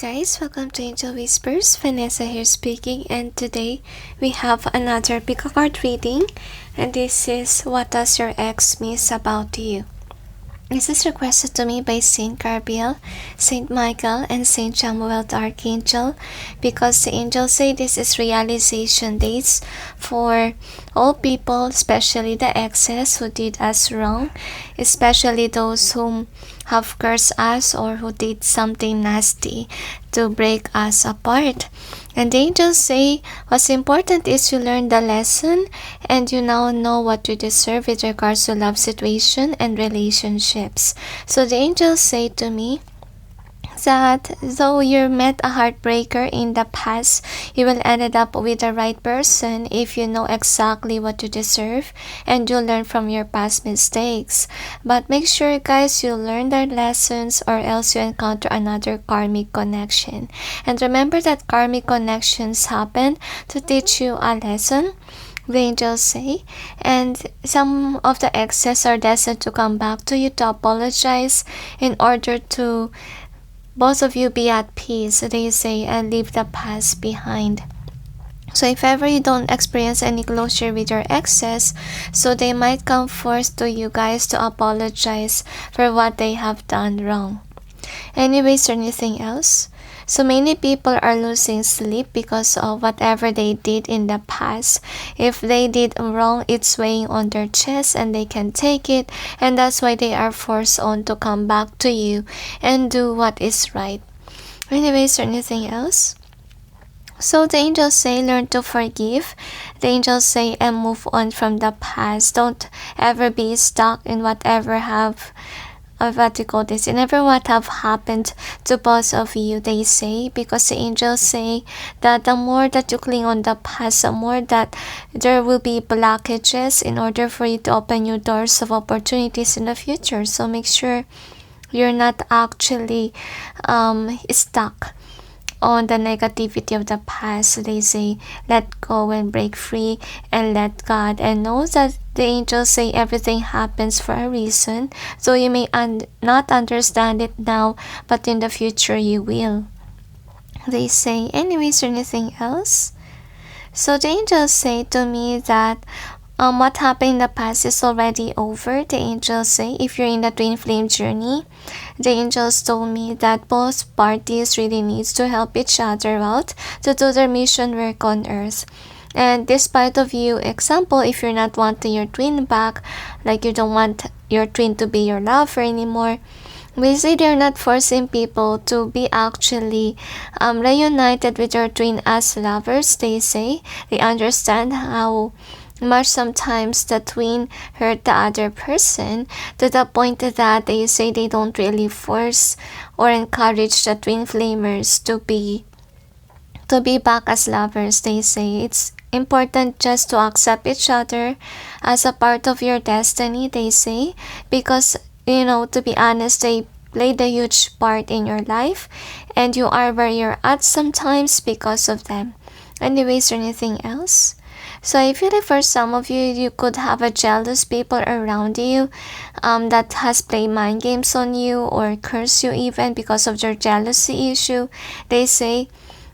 Hi guys, welcome to Angel Whispers. Vanessa here speaking, and today we have another pick a card reading, and this is What Does Your Ex Miss About You? This is requested to me by Saint Gabriel, Saint Michael, and Saint Samuel the Archangel, because the angels say this is realization days for all people, especially the exes who did us wrong, especially those whom have cursed us or who did something nasty to break us apart. And the angels say what's important is you learn the lesson and you now know what you deserve with regards to love situation and relationships. So the angels say to me that though you met a heartbreaker in the past, you will end up with the right person if you know exactly what you deserve and you learn from your past mistakes. But make sure guys you learn the lessons or else you encounter another karmic connection. And remember that karmic connections happen to teach you a lesson, the angels say, and some of the exes are destined to come back to you to apologize in order to both of you be at peace, they say, and leave the past behind. So if ever you don't experience any closure with your exes, so they might come forth to you guys to apologize for what they have done wrong. Anyways, anything else? So many people are losing sleep because of whatever they did in the past. If they did wrong, it's weighing on their chest and they can take it, and that's why they are forced on to come back to you and do what is right. Anyways, anything else? So the angels say learn to forgive. The angels say and move on from the past. Don't ever be stuck in whatever have never what have happened to both of you, they say, because the angels say that the more that you cling on the past, the more that there will be blockages in order for you to open new doors of opportunities in the future. So make sure you're not actually stuck on the negativity of the past. They say let go and break free and let God, and know that the angels say everything happens for a reason, so you may not understand it now, but in the future you will, they say. Anyways, anything else? So the angels say to me that what happened in the past is already over. The angels say if you're in the twin flame journey, the angels told me that both parties really needs to help each other out to do their mission work on earth. And despite of you, example, if you're not wanting your twin back, like you don't want your twin to be your lover anymore, we say they're not forcing people to be actually reunited with your twin as lovers. They say they understand how much sometimes the twin hurt the other person, to the point that they say they don't really force or encourage the twin flamers to be back as lovers. They say it's important just to accept each other as a part of your destiny, they say, because to be honest, they played a huge part in your life and you are where you're at sometimes because of them. Anyways, anything else? So I feel like for some of you, you could have a jealous people around you that has played mind games on you or curse you even because of your jealousy issue. They say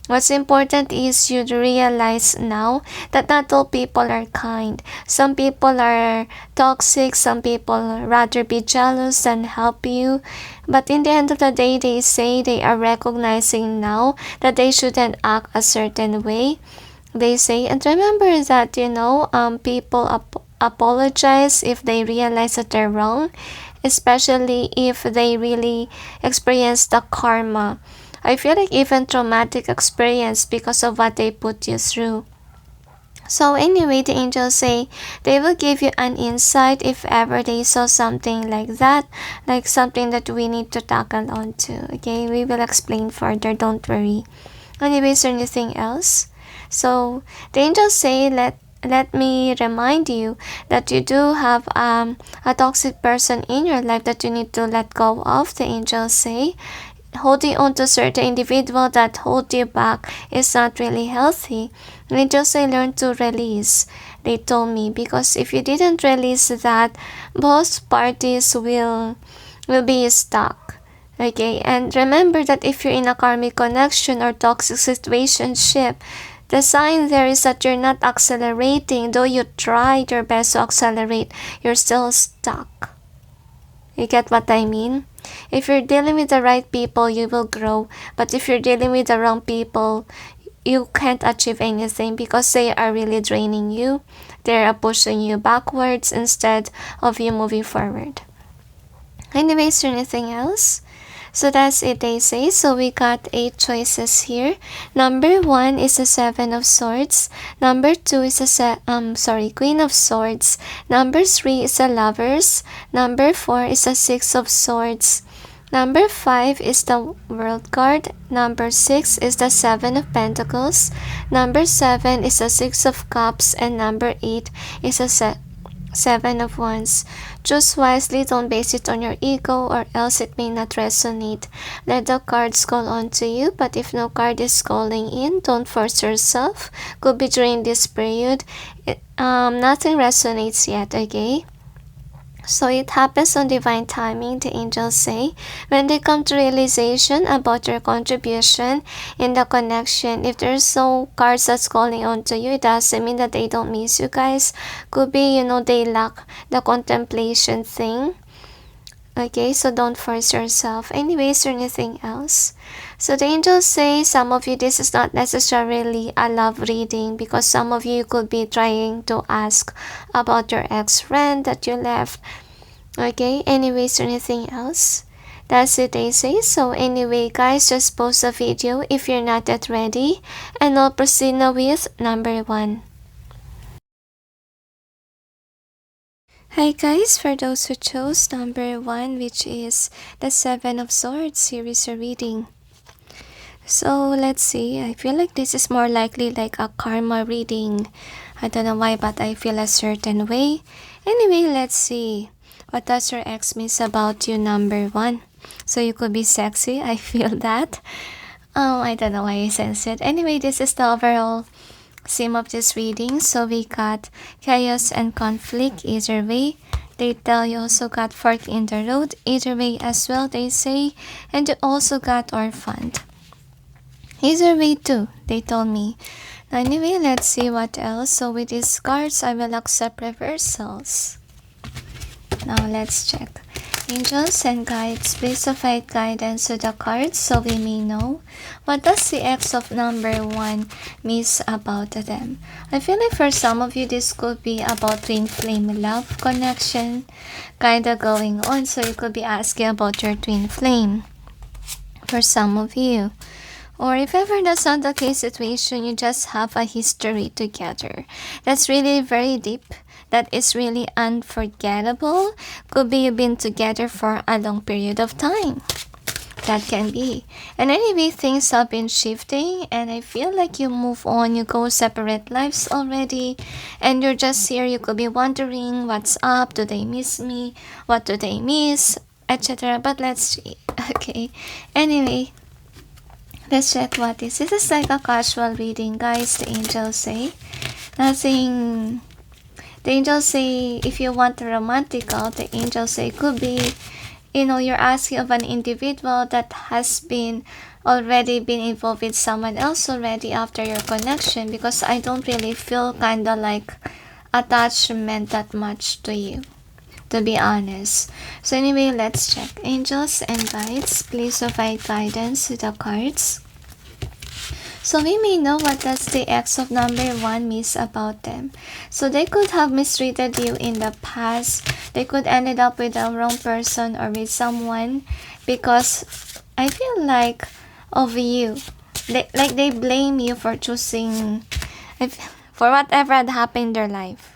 what's important is you realize now that not all people are kind. Some people are toxic, some people rather be jealous than help you. But in the end of the day, they say they are recognizing now that they shouldn't act a certain way. They say, and remember that, people apologize if they realize that they're wrong, especially if they really experience the karma. I feel like even traumatic experience because of what they put you through. So anyway, the angels say they will give you an insight if ever they saw something like that, like something that we need to tackle on to. Okay, we will explain further, don't worry. Anyways, anything else? So the angels say let me remind you that you do have a toxic person in your life that you need to let go of. The angels say holding on to certain individual that hold you back is not really healthy. The angels say learn to release, they told me, because if you didn't release that, both parties will be stuck. Okay, and remember that if you're in a karmic connection or toxic situationship, the sign there is that you're not accelerating. Though you tried your best to accelerate, you're still stuck. You get what I mean? If you're dealing with the right people, you will grow. But if you're dealing with the wrong people, you can't achieve anything because they are really draining you. They are pushing you backwards instead of you moving forward. Anyways, anything else? So that's it, they say. So we got 8 choices here. Number 1 is a 7 of Swords. Number 2 is a Queen of Swords. Number 3 is a Lovers. Number 4 is a 6 of Swords. Number 5 is the World card. Number 6 is the 7 of Pentacles. Number 7 is the 6 of Cups. And number 8 is a 7 of Wands. Choose wisely, don't base it on your ego or else it may not resonate. Let the cards call on to you, but if no card is calling in, don't force yourself. Could be during this period. Nothing resonates yet, okay? So it happens on divine timing, the angels say. When they come to realization about your contribution in the connection, if there's no cards that's calling on to you, it doesn't mean that they don't miss you guys. Could be, they lack the contemplation thing. Okay, so don't force yourself. Anyways, or anything else? So the angels say some of you, this is not necessarily a love reading because some of you could be trying to ask about your ex-friend that you left. Okay, anyways, or anything else? That's it, they say. So anyway, guys, just post a video if you're not yet ready. And I'll proceed now with number 1. Hi guys, for those who chose number 1, which is the 7 of Swords, here is a reading. So let's see, I feel like this is more likely like a karma reading. I don't know why, but I feel a certain way. Anyway, let's see. What does your ex miss about you, number 1? So you could be sexy, I feel that. I don't know why I sense it. Anyway, this is the overall theme of this reading. So we got chaos and conflict either way. They tell you also got fork in the road either way as well, they say. And you also got orphaned either way too, they told me. Now anyway, let's see what else. So with these cards, I will accept reversals. Now let's check. Angels and guides, please provide guidance to the cards so we may know what does the ex of number 1 miss about them. I feel like for some of you this could be about twin flame love connection kinda going on, so you could be asking about your twin flame for some of you. Or if ever that's not the case situation, you just have a history together that's really very deep, that is really unforgettable. Could be you've been together for a long period of time. That can be. And anyway, things have been shifting and I feel like you move on, you go separate lives already, and you're just here. You could be wondering what's up, do they miss me, what do they miss, etc. But let's see. Okay, anyway, let's check what this is. This is like a casual reading, guys. The angels say nothing. The angels say if you want a romantical, the angels say could be, you're asking of an individual that has been already been involved with someone else already after your connection, because I don't really feel kinda like attachment that much to you, to be honest. So anyway, let's check. Angels and guides, please provide guidance to the cards so we may know what does the ex of number 1 miss about them. So they could have mistreated you in the past. They could ended up with the wrong person or with someone because I feel like of you. They blame you for choosing, for whatever had happened in their life.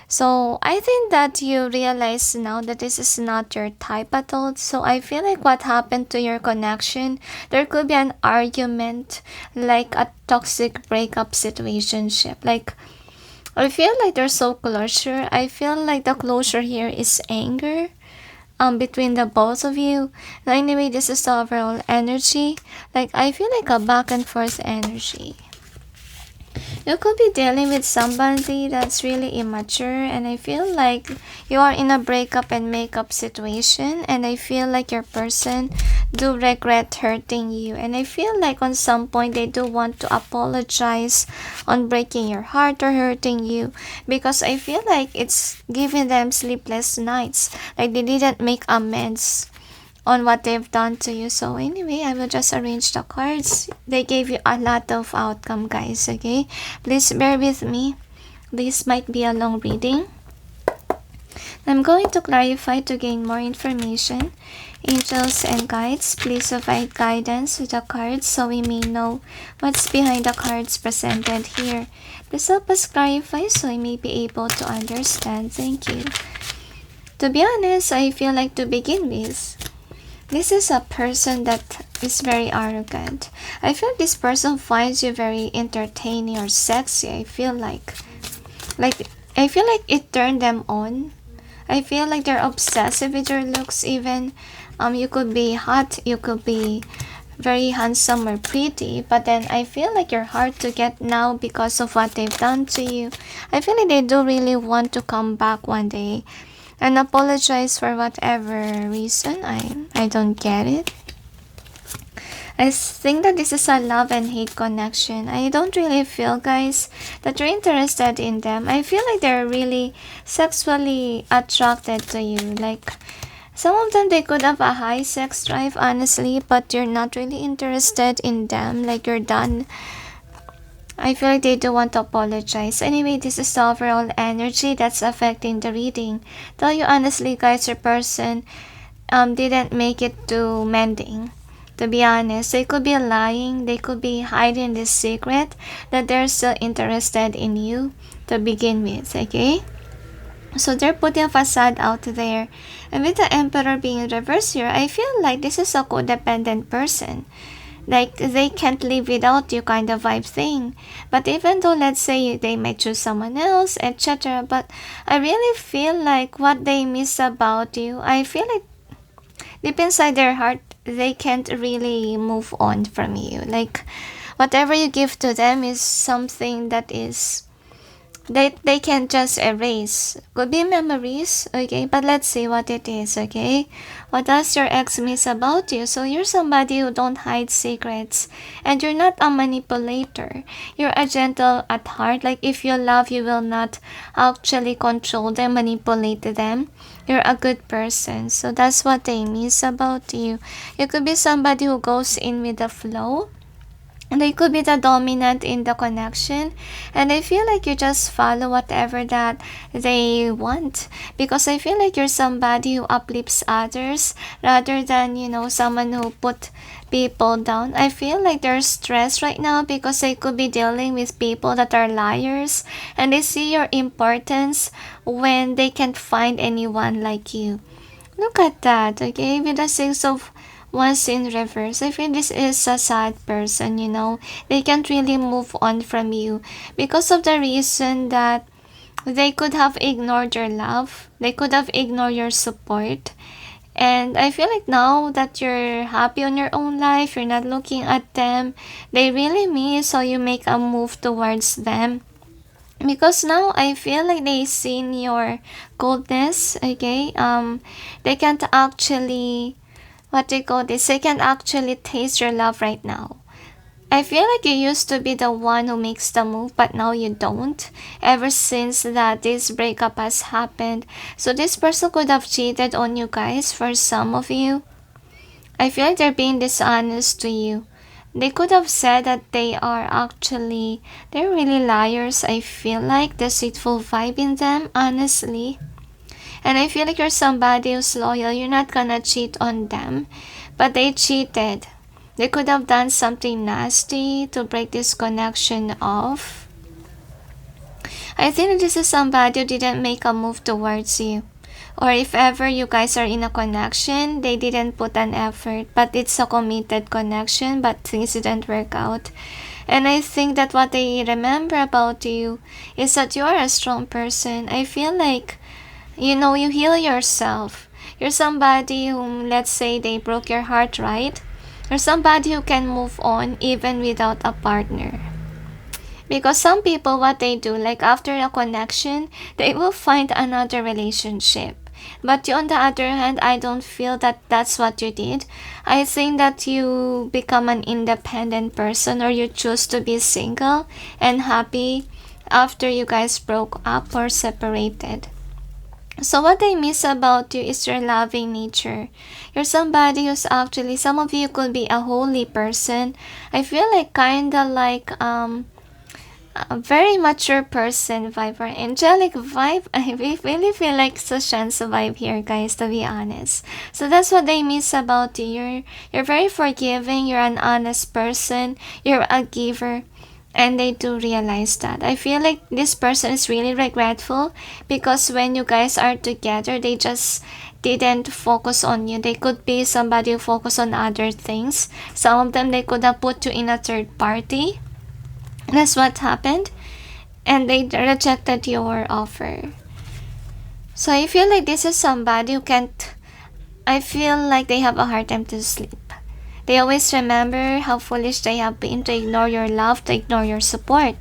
So I think that you realize now that this is not your type at all. So I feel like what happened to your connection, there could be an argument, like a toxic breakup situationship. Like I feel like there's so closure. I feel like the closure here is anger between the both of you. Now anyway, this is the overall energy. Like I feel like a back and forth energy. You could be dealing with somebody that's really immature, and I feel like you are in a breakup and makeup situation, and I feel like your person do regret hurting you, and I feel like on some point they do want to apologize on breaking your heart or hurting you, because I feel like it's giving them sleepless nights, like they didn't make amends on what they've done to you. So anyway, I will just arrange the cards. They gave you a lot of outcome, guys, okay? Please bear with me. This might be a long reading. I'm going to clarify to gain more information. Angels and guides, please provide guidance to the cards so we may know what's behind the cards presented here. Please help us clarify so we may be able to understand. Thank you. To be honest, I feel like to begin with, this is a person that is very arrogant. I feel this person finds you very entertaining or sexy. I feel like it turned them on. I feel like they're obsessive with your looks even. You could be hot, you could be very handsome or pretty, but then I feel like you're hard to get now because of what they've done to you. I feel like they do really want to come back one day and apologize for whatever reason. I don't get it. I think that this is a love and hate connection. I don't really feel, guys, that you're interested in them. I feel like they're really sexually attracted to you. Like, some of them, they could have a high sex drive, honestly, but you're not really interested in them. Like, you're done. I feel like they do want to apologize. Anyway, this is the overall energy that's affecting the reading. Tell you honestly, guys, your person didn't make it to mending. To be honest, they could be lying. They could be hiding this secret that they're still interested in you to begin with, okay? So they're putting a facade out there. And with the Emperor being reversed here, I feel like this is a codependent person. Like, they can't live without you kind of vibe thing. But even though, let's say, they might choose someone else, etc. But I really feel like what they miss about you, I feel like deep inside their heart, they can't really move on from you. Like, whatever you give to them is something that is they can just erase. Could be memories, okay? But let's see what it is, okay? What does your ex miss about you? So you're somebody who don't hide secrets. And you're not a manipulator. You're a gentle at heart. Like, if you love, you will not actually control them, manipulate them. You're a good person. So that's what they miss about you. You could be somebody who goes in with the flow. And they could be the dominant in the connection. And I feel like you just follow whatever that they want. Because I feel like you're somebody who uplifts others rather than, someone who put people down. I feel like they're stressed right now because they could be dealing with people that are liars. And they see your importance when they can't find anyone like you. Look at that, okay? With the Six of Wands in reverse, I feel this is a sad person, They can't really move on from you because of the reason that they could have ignored your love. They could have ignored your support. And I feel like now that you're happy on your own life, you're not looking at them, they really miss how you make a move towards them. Because now I feel like they seen your coldness, okay? They can't actually they can actually taste your love right now. I feel like you used to be the one who makes the move, but now you don't. Ever since that this breakup has happened. So this person could have cheated on you guys for some of you. I feel like they're being dishonest to you. They could have said that they're really liars. I feel like deceitful vibe in them, honestly. And I feel like you're somebody who's loyal. You're not gonna cheat on them. But they cheated. They could have done something nasty to break this connection off. I think this is somebody who didn't make a move towards you. Or if ever you guys are in a connection, they didn't put an effort. But it's a committed connection, but things didn't work out. And I think that what they remember about you is that you are a strong person. I feel like you heal yourself. You're somebody whom, let's say, they broke your heart, right? You're somebody who can move on even without a partner. Because some people, what they do, like after a connection, they will find another relationship. But you, on the other hand, I don't feel that that's what you did. I think that you become an independent person, or you choose to be single and happy after you guys broke up or separated. So what I miss about you is your loving nature. You're somebody who's actually, some of you could be a holy person. I feel like kinda like a very mature person vibe or angelic vibe. I really feel like Sushan's vibe here, guys, to be honest. So that's what I miss about you. You're very forgiving, you're an honest person, you're a giver. And they do realize that. I feel like this person is really regretful because when you guys are together, they just didn't focus on you. They could be somebody who focus on other things. Some of them, they could have put you in a third party. That's what happened. And they rejected your offer. So I feel like this is somebody who can't, I feel like they have a hard time to sleep. They always remember how foolish they have been to ignore your love, to ignore your support.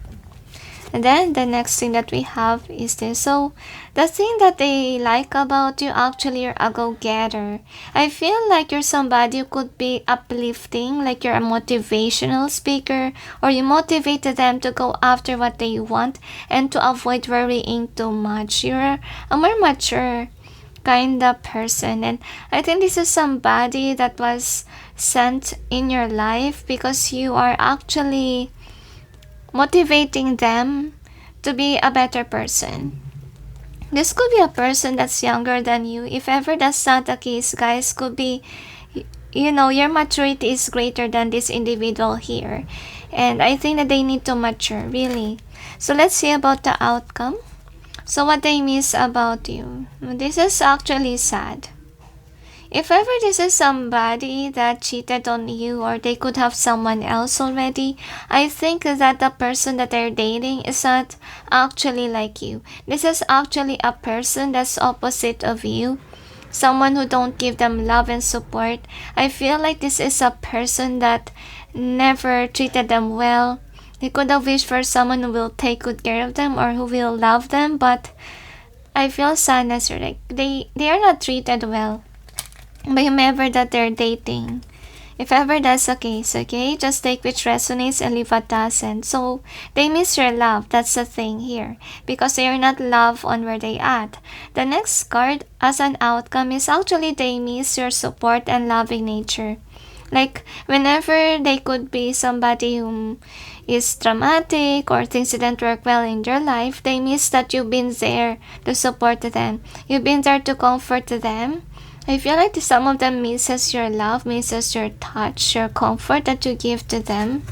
And then the next thing that we have is this. So the thing that they like about you, actually you're a go-getter. I feel like you're somebody who could be uplifting, like you're a motivational speaker, or you motivated them to go after what they want and to avoid worrying too much. You're a more mature kind of person, and I think this is somebody that was sent in your life because you are actually motivating them to be a better person. This could be a person that's younger than you. If ever that's not the case, guys, could be, your maturity is greater than this individual here, and I think that they need to mature, really. So let's see about the outcome. So what they miss about you. This is actually sad. If ever this is somebody that cheated on you, or they could have someone else already, I think that the person that they're dating is not actually like you. This is actually a person that's opposite of you. Someone who don't give them love and support. I feel like this is a person that never treated them well. They could have wished for someone who will take good care of them or who will love them, but I feel sadness. Like they are not treated well by whomever that they're dating. If ever that's the case, okay, just take which resonates and leave what doesn't. So they miss your love. That's the thing here, because they are not loved on where they at. The next card as an outcome is actually they miss your support and loving nature. Like whenever they could be somebody who is traumatic or things didn't work well in your life, they miss that you've been there to support them. You've been there to comfort them. I feel like some of them misses your love, misses your touch, your comfort that you give to them.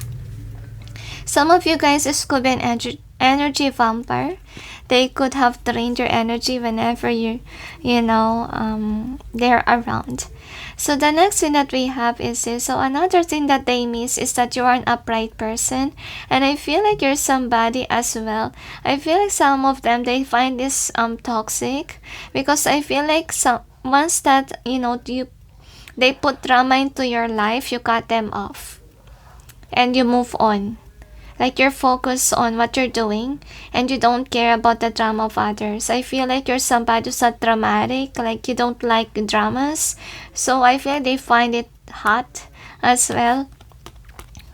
Some of you guys, this could be an energy vampire. They could have drained your energy whenever they're around. So the next thing that we have is this. So another thing that they miss is that you are an upright person, and I feel like you're somebody as well. I feel like some of them, they find this toxic, because I feel like once that they put drama into your life, you cut them off and you move on. Like you're focused on what you're doing and you don't care about the drama of others. I feel like you're somebody who's not dramatic, like you don't like dramas. So I feel like they find it hot as well.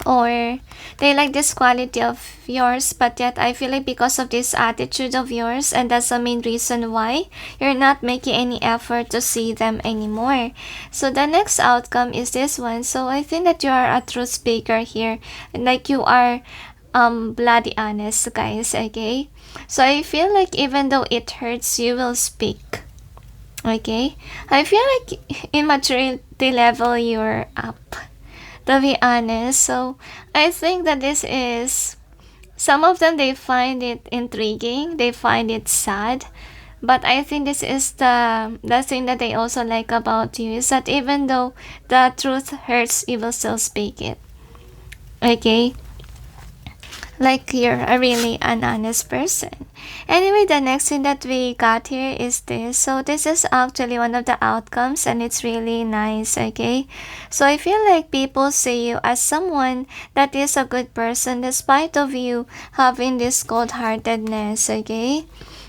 Or they like this quality of yours, but yet I feel like because of this attitude of yours, and that's the main reason why you're not making any effort to see them anymore. So the next outcome is this one. So I think that you are a truth speaker here, like you are bloody honest, guys, okay? So I feel like even though it hurts, you will speak, okay? I feel like in maturity level, you're up, to be honest. So I think that this is, some of them, they find it intriguing, they find it sad, but I think this is the thing that they also like about you, is that even though the truth hurts, you will still speak it, okay? like you're a really an honest person. Anyway, the next thing that we got here is this. So this is actually one of the outcomes, and it's really nice. Okay, so I feel like people see you as someone that is a good person despite of you having this cold-heartedness. Okay,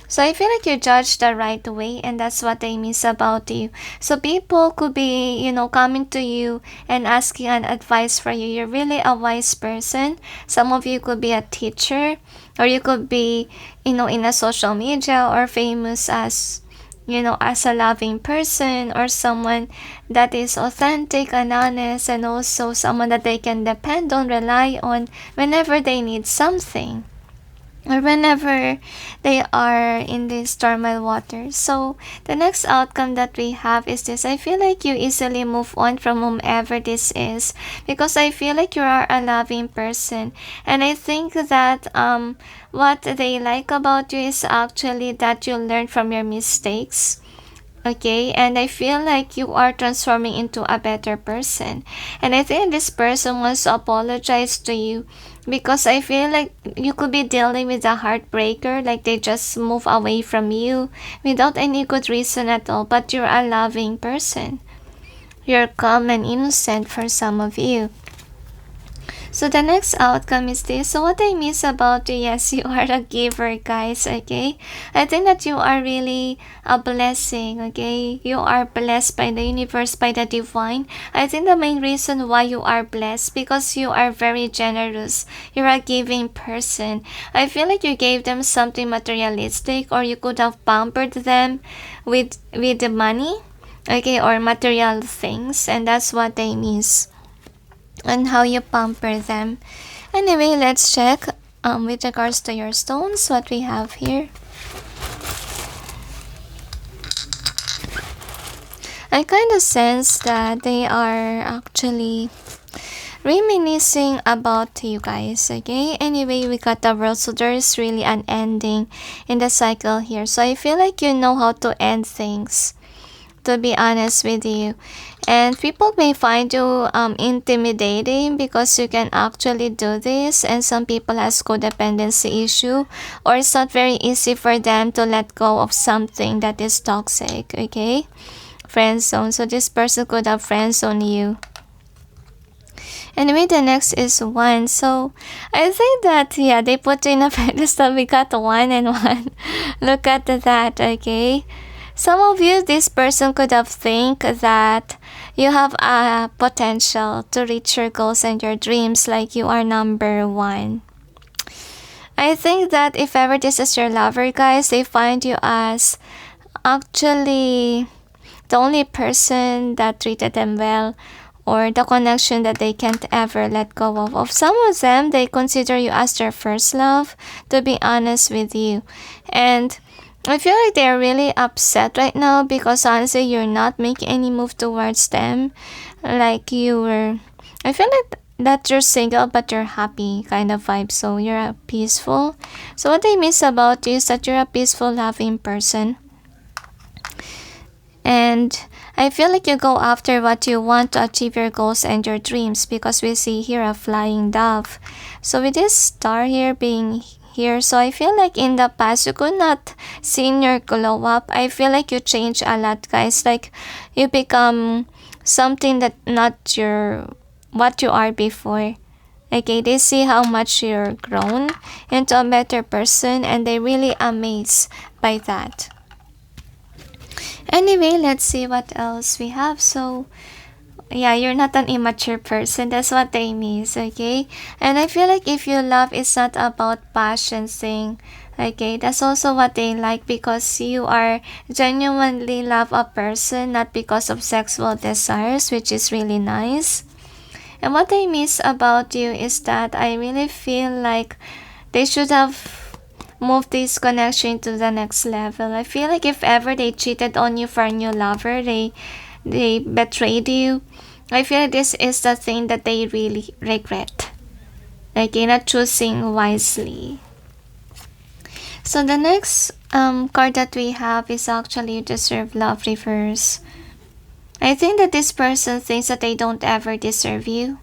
so I feel like you judge the right way, and that's what I miss about you. So people could be, coming to you and asking an advice for you. You're really a wise person. Some of you could be a teacher, or you could be, in a social media, or famous as, as a loving person, or someone that is authentic and honest, and also someone that they can depend on, rely on whenever they need something, or whenever they are in this turmoil water. So the next outcome that we have is this. I feel like you easily move on from whomever this is, because I feel like you are a loving person, and I think that what they like about you is actually that you learn from your mistakes. Okay, and I feel like you are transforming into a better person, and I think this person wants to apologize to you, because I feel like you could be dealing with a heartbreaker, like they just move away from you without any good reason at all. But you're a loving person, you're calm and innocent for some of you. So the next outcome is this. So what I miss about you, yes, you are a giver, guys, okay? I think that you are really a blessing, okay? You are blessed by the universe, by the divine. I think the main reason why you are blessed, because you are very generous. You're a giving person. I feel like you gave them something materialistic, or you could have pampered them with the money, okay, or material things, and that's what they miss, and how you pamper them. Anyway, let's check with regards to your stones, what we have here. I kind of sense that they are actually reminiscing about you guys, okay? Anyway, we got the world, so there is really an ending in the cycle here. So I feel like you know how to end things, to be honest with you. And people may find you intimidating, because you can actually do this, and some people has codependency issue, or it's not very easy for them to let go of something that is toxic, okay? Friend zone. So this person could have friend zone you. Anyway, the next is 1. So I think that, yeah, they put in a pedestal. We got 1 and 1. Look at that, okay? Some of you, this person could have think that you have a potential to reach your goals and your dreams, like you are number 1. I think that if ever this is your lover, guys, they find you as actually the only person that treated them well, or the connection that they can't ever let go of. Some of them, they consider you as their first love, to be honest with you. And I feel like they're really upset right now, because honestly, you're not making any move towards them. Like I feel like that you're single, but you're happy kind of vibe. So you're peaceful. So what I miss about you is that you're a peaceful, loving person. And I feel like you go after what you want to achieve your goals and your dreams, because we see here a flying dove. So with this star here being here, so I feel like in the past you could not see your glow up. I feel like you change a lot, guys. Like you become something that not what you are before. Okay, they see how much you're grown into a better person, and they really amazed by that. Anyway, let's see what else we have. So yeah, you're not an immature person. That's what they mean, okay? And I feel like if you love, it's not about passion thing, okay? That's also what they like, because you are genuinely love a person, not because of sexual desires, which is really nice. And what I miss about you is that I really feel like they should have move this connection to the next level. I feel like if ever they cheated on you for a new lover, they betrayed you, I feel like this is the thing that they really regret. Okay, not choosing wisely. So the next card that we have is actually You Deserve Love Reverse. I think that this person thinks that they don't ever deserve you,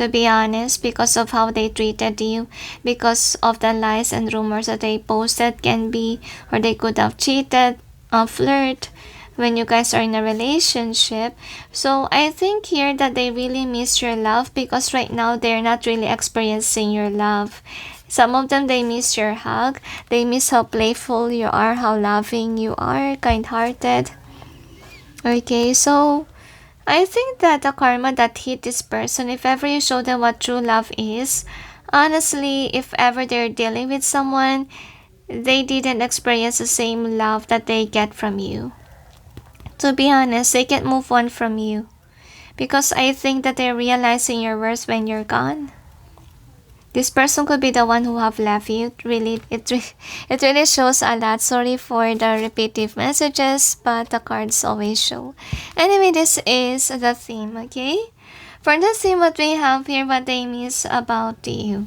to be honest, because of how they treated you, because of the lies and rumors that they posted can be, or they could have cheated, flirt when you guys are in a relationship. So I think here that they really miss your love, because right now they're not really experiencing your love. Some of them, they miss your hug, they miss how playful you are, how loving you are, kind-hearted. Okay, so I think that the karma that hit this person, if ever you show them what true love is, honestly, if ever they're dealing with someone, they didn't experience the same love that they get from you. To be honest, they can't move on from you, because I think that they're realizing your worth when you're gone. This person could be the one who have left you. It really shows a lot. Sorry for the repetitive messages, but the cards always show. Anyway, this is the theme, okay? For the theme, what we have here, what they miss about you.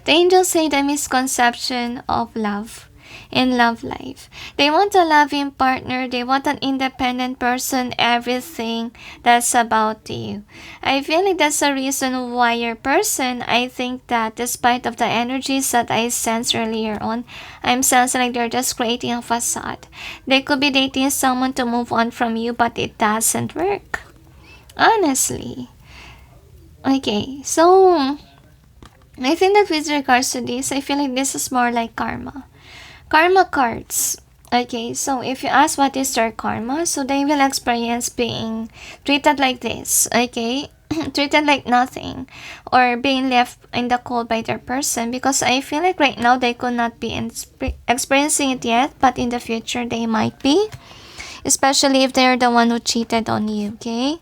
The angels say the misconception of love in love life. They want a loving partner, they want an independent person, everything that's about you. I feel like that's the reason why your person, I think that despite of the energies that I sensed earlier on, I'm sensing like they're just creating a facade. They could be dating someone to move on from you, but it doesn't work. Honestly. Okay, so I think that with regards to this, I feel like this is more like karma. Karma cards. Okay, so if you ask what is their karma, so they will experience being treated like this, okay? Treated like nothing, or being left in the cold by their person, because I feel like right now they could not be experiencing it yet, but in the future they might be, especially if they're the one who cheated on you, okay?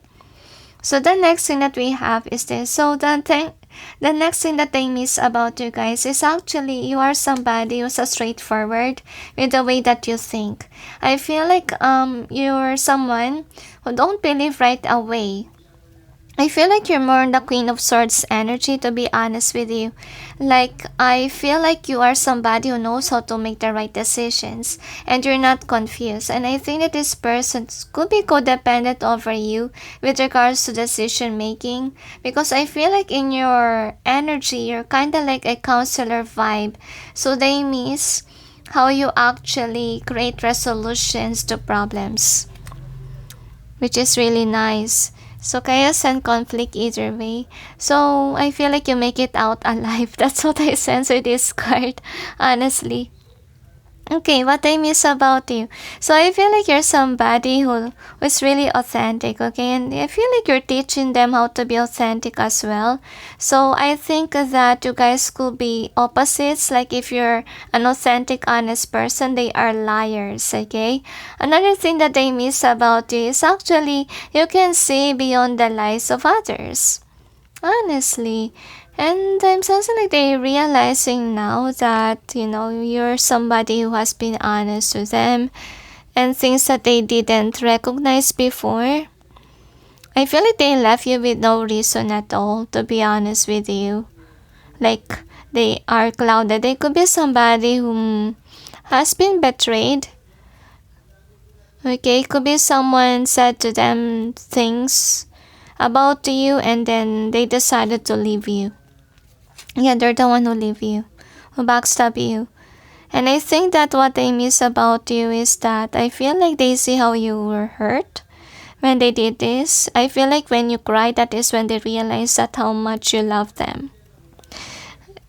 So the next thing that we have is this. So the next thing that they miss about you guys is actually you are somebody who's a straightforward with the way that you think. I feel like you're someone who don't believe right away. I feel like you're more on the Queen of Swords energy, to be honest with you. Like, I feel like you are somebody who knows how to make the right decisions and you're not confused. And I think that this person could be codependent over you with regards to decision making, because I feel like in your energy, you're kind of like a counselor vibe. So they miss how you actually create resolutions to problems, which is really nice. So chaos and conflict either way. So I feel like you make it out alive. That's what I sense with this card, honestly. Okay, what I miss about you. So I feel like you're somebody who is really authentic, okay? And I feel like you're teaching them how to be authentic as well. So I think that you guys could be opposites. Like if you're an authentic, honest person, they are liars, okay? Another thing that they miss about you is actually you can see beyond the lies of others. Honestly. And I'm sensing like they're realizing now that, you're somebody who has been honest to them and things that they didn't recognize before. I feel like they left you with no reason at all, to be honest with you. Like, they are clouded. They could be somebody who has been betrayed. Okay, it could be someone said to them things about you and then they decided to leave you. Yeah, they're the one who leave you, who backstab you. And I think that what they miss about you is that I feel like they see how you were hurt when they did this. I feel like when you cry, that is when they realize that how much you love them.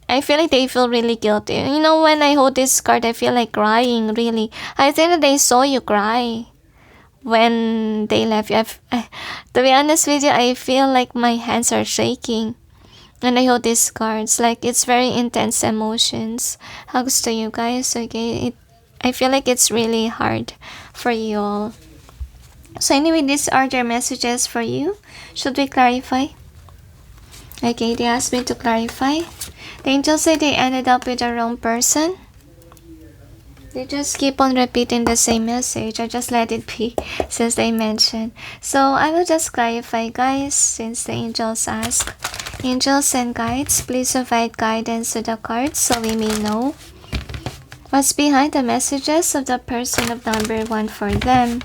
I feel like they feel really guilty. When I hold this card, I feel like crying, really. I think that they saw you cry when they left you. To be honest with you, I feel like my hands are shaking. And I hold these cards, like it's very intense emotions. Hugs to you guys, okay? I feel like it's really hard for you all. So anyway, these are their messages for you. Should we clarify? Okay, they asked me to clarify. The angels say they ended up with the wrong person. They just keep on repeating the same message. I just let it be since they mentioned. So I will just clarify, guys, since the angels ask. Angels and guides, please provide guidance to the cards so we may know what's behind the messages of the person of number 1 for them.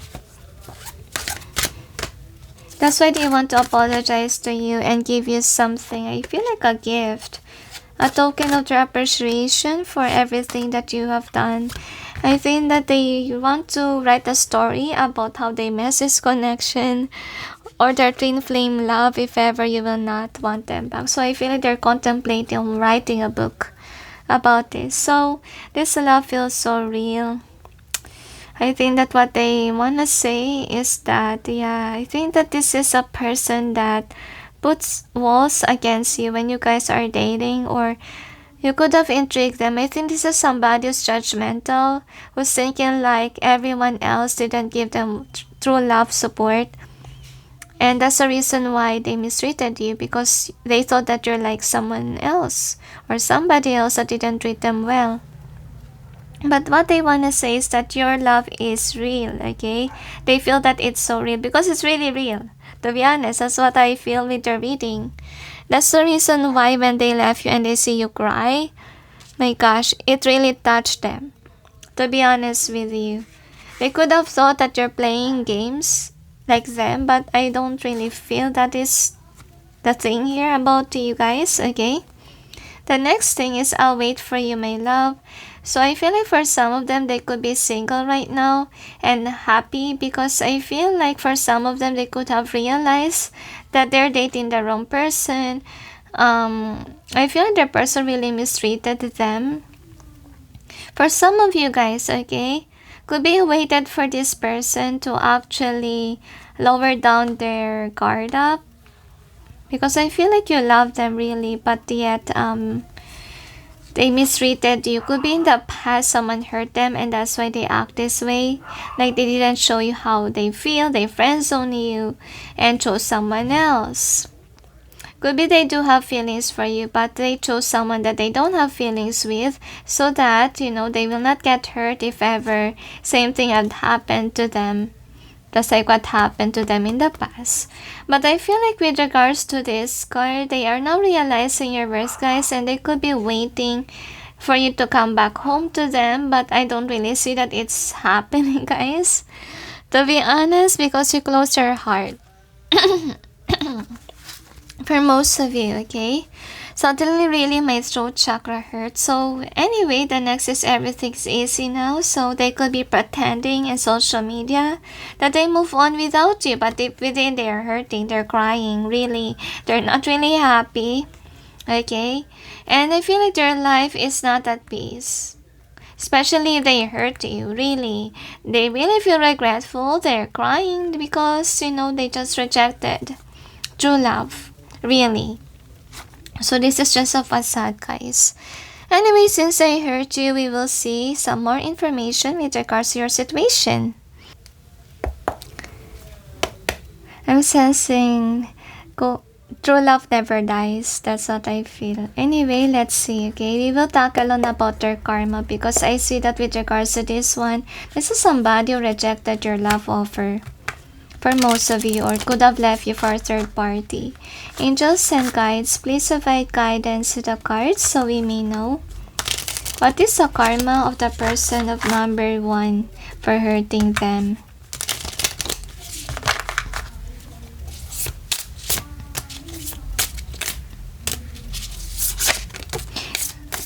That's why they want to apologize to you and give you something. I feel like a gift. A token of their appreciation for everything that you have done. I think that they want to write a story about how they miss this connection or their twin flame love if ever you will not want them back. So I feel like they're contemplating writing a book about this. So this love feels so real. I think that what they want to say is that, yeah, I think that this is a person that puts walls against you when you guys are dating, or you could have intrigued them. I think this is somebody who's judgmental, who's thinking like everyone else didn't give them true love support. And that's the reason why they mistreated you, because they thought that you're like someone else or somebody else that didn't treat them well. But what they want to say is that your love is real, okay? They feel that it's so real because it's really real. To be honest, that's what I feel with the reading. That's the reason why when they left you and they see you cry, my gosh, it really touched them. To be honest with you. They could have thought that you're playing games like them, but I don't really feel that is the thing here about you guys, okay? The next thing is I'll wait for you, my love. So I feel like for some of them, they could be single right now and happy, because I feel like for some of them, they could have realized that they're dating the wrong person. I feel like the person really mistreated them. For some of you guys, okay, could be waited for this person to actually lower down their guard up, because I feel like you love them really, but yet they mistreated you. Could be in the past someone hurt them and that's why they act this way. Like they didn't show you how they feel, they friend zone you and chose someone else. Could be they do have feelings for you, but they chose someone that they don't have feelings with, so that, you know, they will not get hurt if ever same thing had happened to them. Just like what happened to them in the past. But I feel like with regards to this card, they are now realizing your worth, guys, and they could be waiting for you to come back home to them, but I don't really see that it's happening, guys. To be honest, because you closed your heart. For most of you, okay? Suddenly, really, my throat chakra hurts. So, anyway, the next is everything's easy now. So, they could be pretending in social media that they move on without you. But deep within, they're hurting. They're crying. Really. They're not really happy. Okay? And I feel like their life is not at peace. Especially if they hurt you. Really. They really feel regretful. They're crying because, you know, they just rejected true love. Really. So this is just a facade, guys. Anyway, since I hurt you, we will see some more information with regards to your situation. I'm sensing true love never dies. That's what I feel. Anyway, let's see, okay? We will tackle on about their karma, because I see that with regards to this one, this is somebody who rejected your love offer. For most of you, or could have left you for a third party. Angels and guides, please provide guidance to the cards so we may know what is the karma of the person of number 1 for hurting them.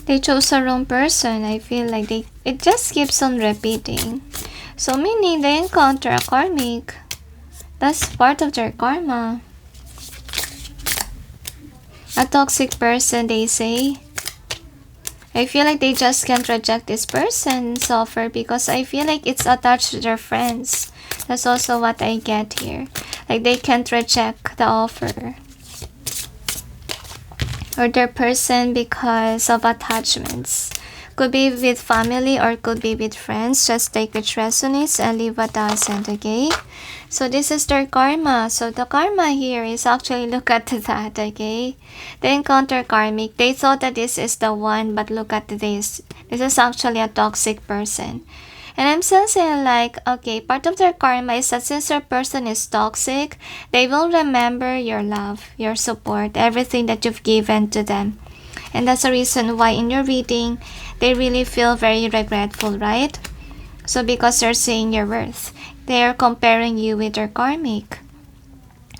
They chose the wrong person. I feel like it just keeps on repeating. So meaning they encounter a karmic. That's part of their karma. A toxic person, they say. I feel like they just can't reject this person's offer, because I feel like it's attached to their friends. That's also what I get here. Like they can't reject the offer. Or their person because of attachments. Could be with family or could be with friends. Just take which resonates and leave what doesn't, okay? So this is their karma. So the karma here is actually, look at that, okay? They encounter karmic. They thought that this is the one, but look at this. This is actually a toxic person. And I'm sensing like, okay, part of their karma is that since their person is toxic, they will remember your love, your support, everything that you've given to them. And that's the reason why in your reading, they really feel very regretful, right? So because they're seeing your worth, they are comparing you with their karmic.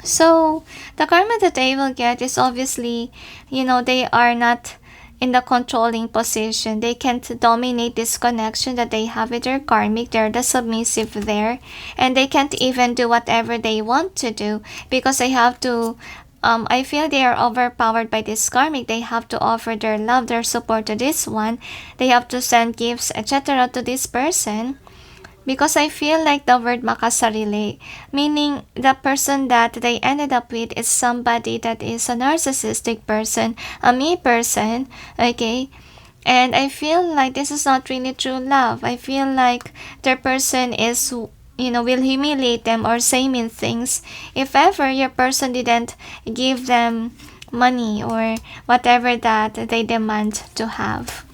So the karma that they will get is obviously, they are not in the controlling position. They can't dominate this connection that they have with their karmic. They're the submissive there. And they can't even do whatever they want to do because they have to, I feel they are overpowered by this karmic. They have to offer their love, their support to this one. They have to send gifts, etc. to this person. Because I feel like the word makasarili, meaning the person that they ended up with is somebody that is a narcissistic person, a me person, okay? And I feel like this is not really true love. I feel like their person is, will humiliate them or say mean things if ever your person didn't give them money or whatever that they demand to have.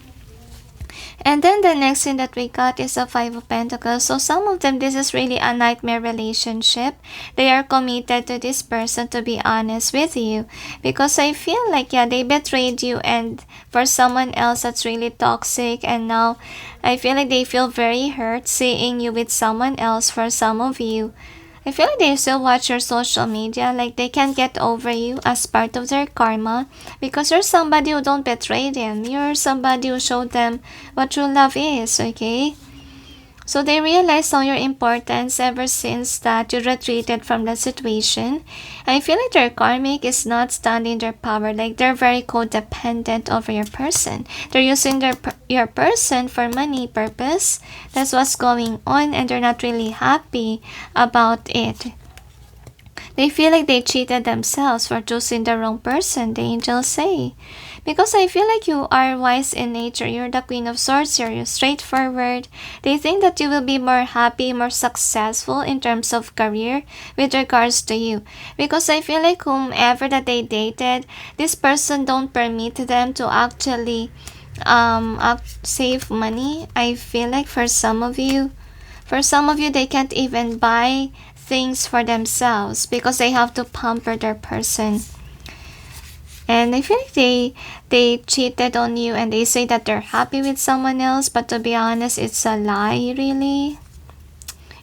And then the next thing that we got is a Five of Pentacles. So some of them, this is really a nightmare relationship. They are committed to this person, to be honest with you. Because I feel like, yeah, they betrayed you and for someone else that's really toxic. And now I feel like they feel very hurt seeing you with someone else for some of you. I feel like they still watch your social media, like they can't get over you as part of their karma because you're somebody who don't betray them. You're somebody who showed them what true love is, okay? So they realized all your importance ever since that you retreated from the situation. I feel like their karmic is not standing their power, like they're very codependent over your person. They're using your person for money purpose. That's what's going on and they're not really happy about it. They feel like they cheated themselves for choosing the wrong person, the angels say. Because I feel like you are wise in nature. You're the Queen of Swords. You're straightforward. They think that you will be more happy, more successful in terms of career with regards to you. Because I feel like whomever that they dated, this person don't permit them to actually save money. I feel like for some of you, they can't even buy things for themselves because they have to pamper their person. And I feel like they cheated on you and they say that they're happy with someone else, but to be honest, it's a lie, really.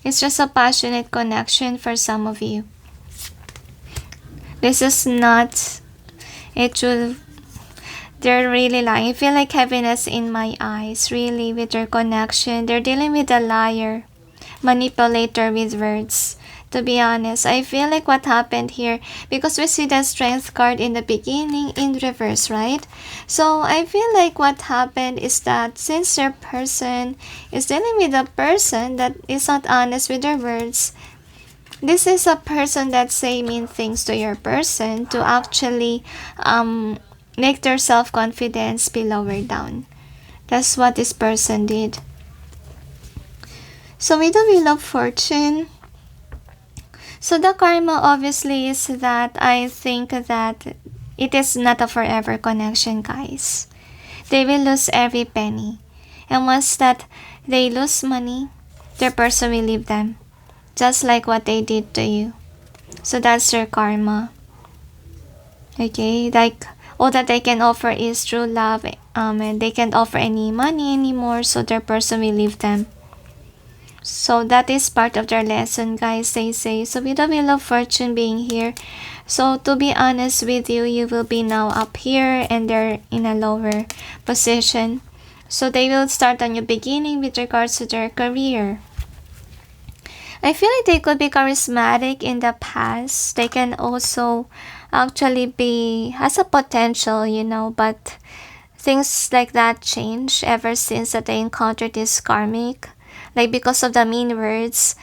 It's just a passionate connection for some of you. This is not a true. They're really lying. I feel like heaviness in my eyes, really, with their connection. They're dealing with a liar, manipulator with words. To be honest, I feel like what happened here, because we see the strength card in the beginning in reverse, right? So I feel like what happened is that since your person is dealing with a person that is not honest with their words, this is a person that say mean things to your person to actually make their self-confidence be lowered down. That's what this person did. So with the Wheel of Fortune, so the karma obviously is that I think that it is not a forever connection, guys. They will lose every penny. And once that they lose money, their person will leave them. Just like what they did to you. So that's their karma. Okay, like all that they can offer is true love. And they can't offer any money anymore, so their person will leave them. So that is part of their lesson, guys, they say. So with the Wheel of Fortune being here, so to be honest with you, you will be now up here and they're in a lower position. So they will start a new beginning with regards to their career. I feel like they could be charismatic in the past. They can also actually be, has a potential, but things like that change ever since that they encountered this karmic. Like because of the mean words,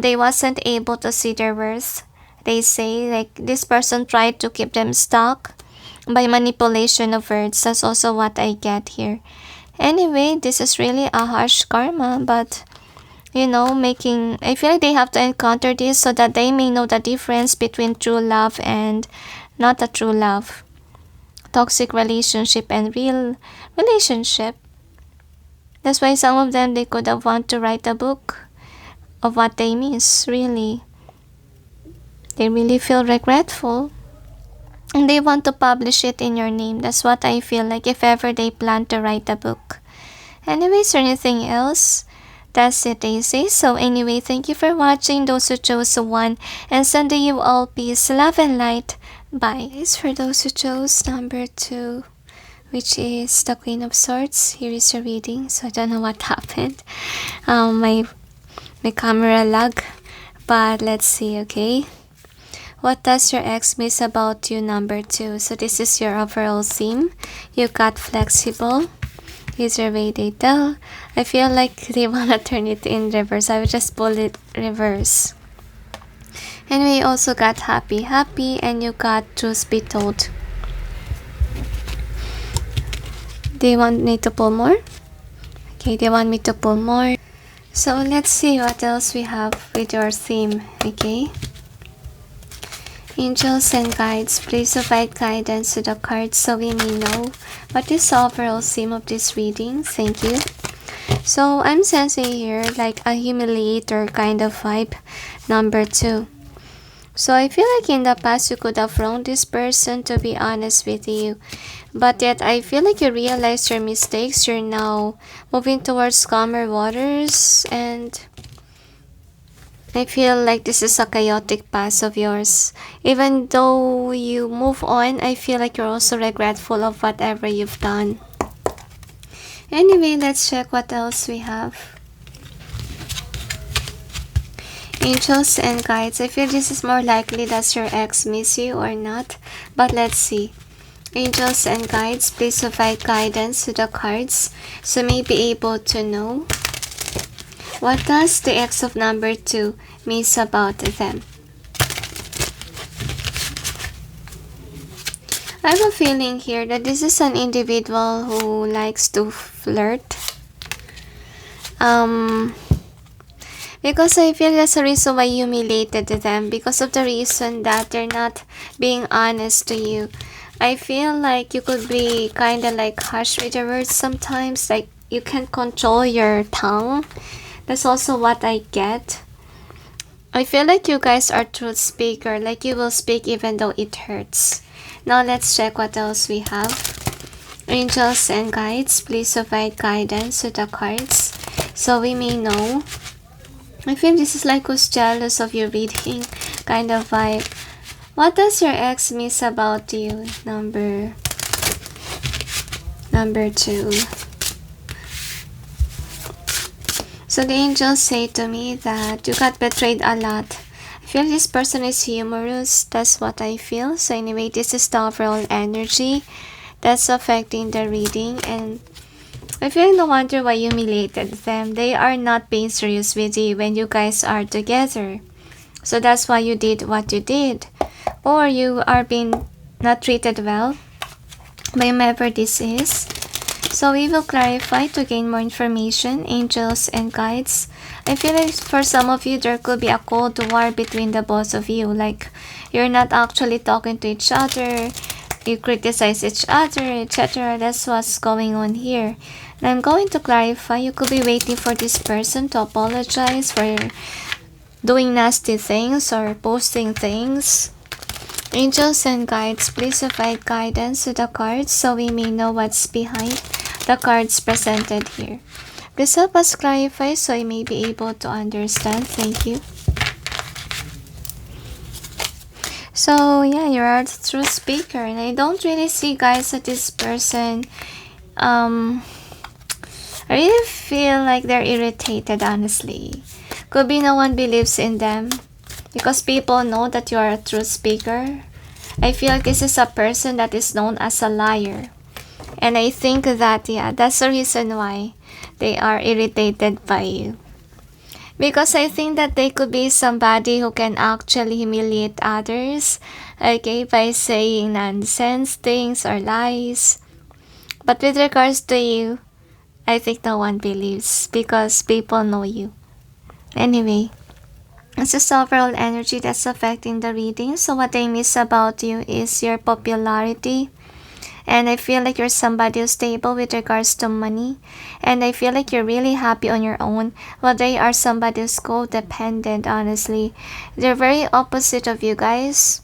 they wasn't able to see their worth. They say like this person tried to keep them stuck by manipulation of words. That's also what I get here. Anyway, this is really a harsh karma, but I feel like they have to encounter this so that they may know the difference between true love and not a true love. Toxic relationship and real relationship. That's why some of them, they could have want to write a book of what they miss, really. They really feel regretful. And they want to publish it in your name. That's what I feel like if ever they plan to write a book. Anyways, anything else That's it, they say. So anyway, thank you for watching. Those who chose one, and sending you all peace, love, and light. Bye. Guys, for those who chose number 2, which is the Queen of Swords, here is your reading. So I don't know what happened. My camera lag, but let's see. Okay, what does your ex miss about you, number 2? So this is your overall theme. You got flexible. Here's your way they tell. I feel like they wanna turn it in reverse. I will just pull it reverse. And we also got happy, and you got truth be told. Do you want me to pull more? Okay, they want me to pull more. So let's see what else we have with your theme. Okay. Angels and guides, please provide guidance to the cards so we may know what is the overall theme of this reading. Thank you. So I'm sensing here like a humiliator kind of vibe, number 2. So I feel like in the past you could have wronged this person, to be honest with you. But yet I feel like you realized your mistakes. You're now moving towards calmer waters, and I feel like this is a chaotic past of yours. Even though you move on, I feel like you're also regretful of whatever you've done. Anyway, let's check what else we have. Angels and guides. I feel this is more likely that your ex miss you or not. But let's see. Angels and guides, please provide guidance to the cards so may be able to know. What does the ex of number 2 miss about them? I have a feeling here that this is an individual who likes to flirt. Because I feel that's the reason why you humiliated them, because of the reason that they're not being honest to you. I feel like you could be kind of like harsh with your words sometimes, like you can't control your tongue. That's also what I get. I feel like you guys are truth speaker, like you will speak even though it hurts. Now let's check what else we have. Angels and guides, please provide guidance to the cards so we may know. I feel this is like who's jealous of your reading kind of vibe. What does your ex miss about you, number 2? So the angels say to me that you got betrayed a lot. I feel this person is humorous. That's what I feel. So anyway, this is the overall energy that's affecting the reading. And I feel no wonder why you humiliated them. They are not being serious with you when you guys are together. So that's why you did what you did. Or you are being not treated well by whomever this is. So we will clarify to gain more information, angels and guides. I feel like for some of you, there could be a cold war between the both of you. Like, you're not actually talking to each other. You criticize each other, etc. That's what's going on here. And I'm going to clarify. You could be waiting for this person to apologize for doing nasty things or posting things. Angels and guides, please provide guidance to the cards so we may know what's behind the cards presented here. Please help us clarify so I may be able to understand. Thank you. So yeah, you're a true speaker, and I don't really see, guys, that this person I really feel like they're irritated, honestly. Could be no one believes in them because people know that you are a true speaker. I feel like this is a person that is known as a liar. And I think that, yeah, that's the reason why they are irritated by you. Because I think that they could be somebody who can actually humiliate others, okay, by saying nonsense things or lies. But with regards to you, I think no one believes because people know you. Anyway, it's just overall energy that's affecting the reading. So what I miss about you is your popularity. And I feel like you're somebody who's stable with regards to money. And I feel like you're really happy on your own. While they are somebody who's codependent, honestly. They're very opposite of you guys.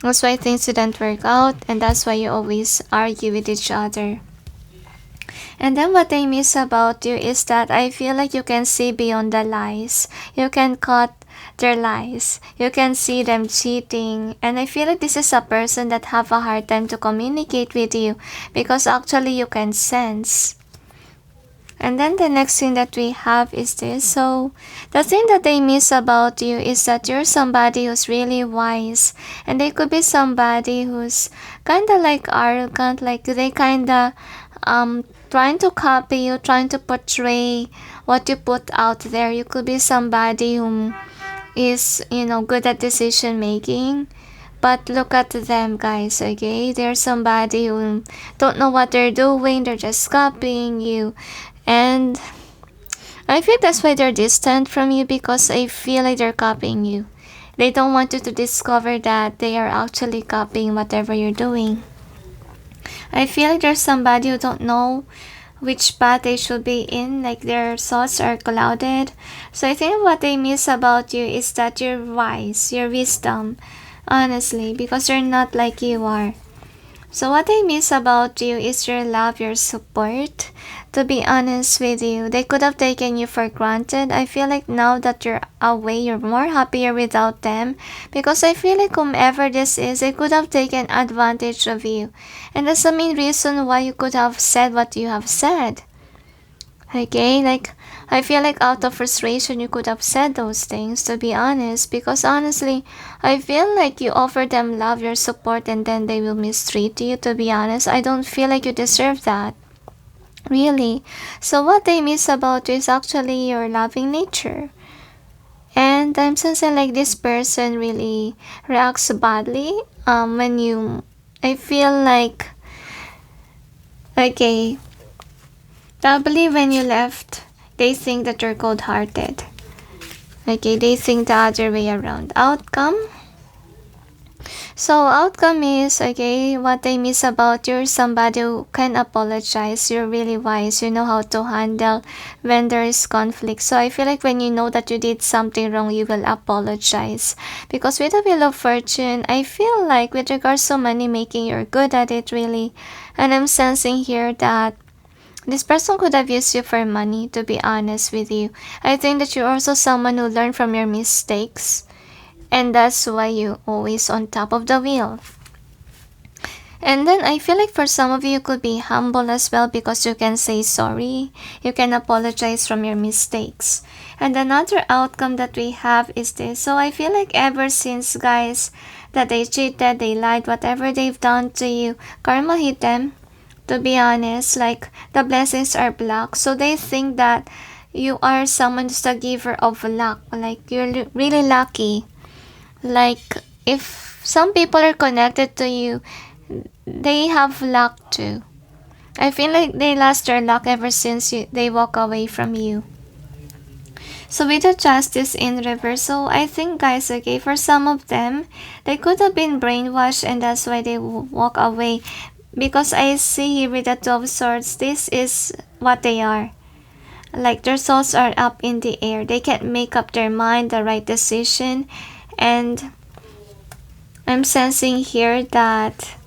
That's why things didn't work out. And that's why you always argue with each other. And then what I miss about you is that I feel like you can see beyond the lies. You can cut their lies. You can see them cheating. And I feel like this is a person that have a hard time to communicate with you because actually you can sense. And then the next thing that we have is this. So the thing that they miss about you is that you're somebody who's really wise. And they could be somebody who's kind of like arrogant. Like they kind of trying to copy you, trying to portray what you put out there. You could be somebody who is, good at decision making. But look at them, guys, okay? They're somebody who don't know what they're doing. They're just copying you. And I feel that's why they're distant from you, because I feel like they're copying you. They don't want you to discover that they are actually copying whatever you're doing. I feel like there's somebody who don't know which path they should be in, like their thoughts are clouded. So I think what they miss about you is that you're wise, your wisdom, honestly, because you're not like you are. So what I miss about you is your love, your support. To be honest with you, they could have taken you for granted. I feel like now that you're away, you're more happier without them. Because I feel like whomever this is, they could have taken advantage of you. And that's the main reason why you could have said what you have said. Okay, like, I feel like out of frustration you could have said those things, to be honest. Because honestly, I feel like you offer them love, your support, and then they will mistreat you, to be honest. I don't feel like you deserve that. Really. So what they miss about you is actually your loving nature. And I'm sensing like this person really reacts badly when you... I feel like... Okay. Probably when you left, they think that you're cold-hearted. Okay, they think the other way around. Outcome? So outcome is, okay, what they miss about you, somebody who can apologize. You're really wise. You know how to handle when there is conflict. So I feel like when you know that you did something wrong, you will apologize. Because with the Wheel of Fortune, I feel like with regards to money making, you're good at it, really. And I'm sensing here that this person could have used you for money, to be honest with you. I think that you're also someone who learned from your mistakes. And that's why you're always on top of the wheel. And then I feel like for some of you could be humble as well, because you can say sorry. You can apologize from your mistakes. And another outcome that we have is this. So I feel like ever since, guys, that they cheated, they lied, whatever they've done to you, karma hit them. To be honest, like the blessings are blocked. So they think that you are someone who's the giver of luck. Like you're really lucky. Like, if some people are connected to you, they have luck too. I feel like they lost their luck ever since they walk away from you. So with the Justice in reverse, so I think, guys, okay, for some of them, they could have been brainwashed and that's why they walk away. Because I see here with the 12 swords, this is what they are. Like, their thoughts are up in the air. They can't make up their mind, the right decision. And I'm sensing here that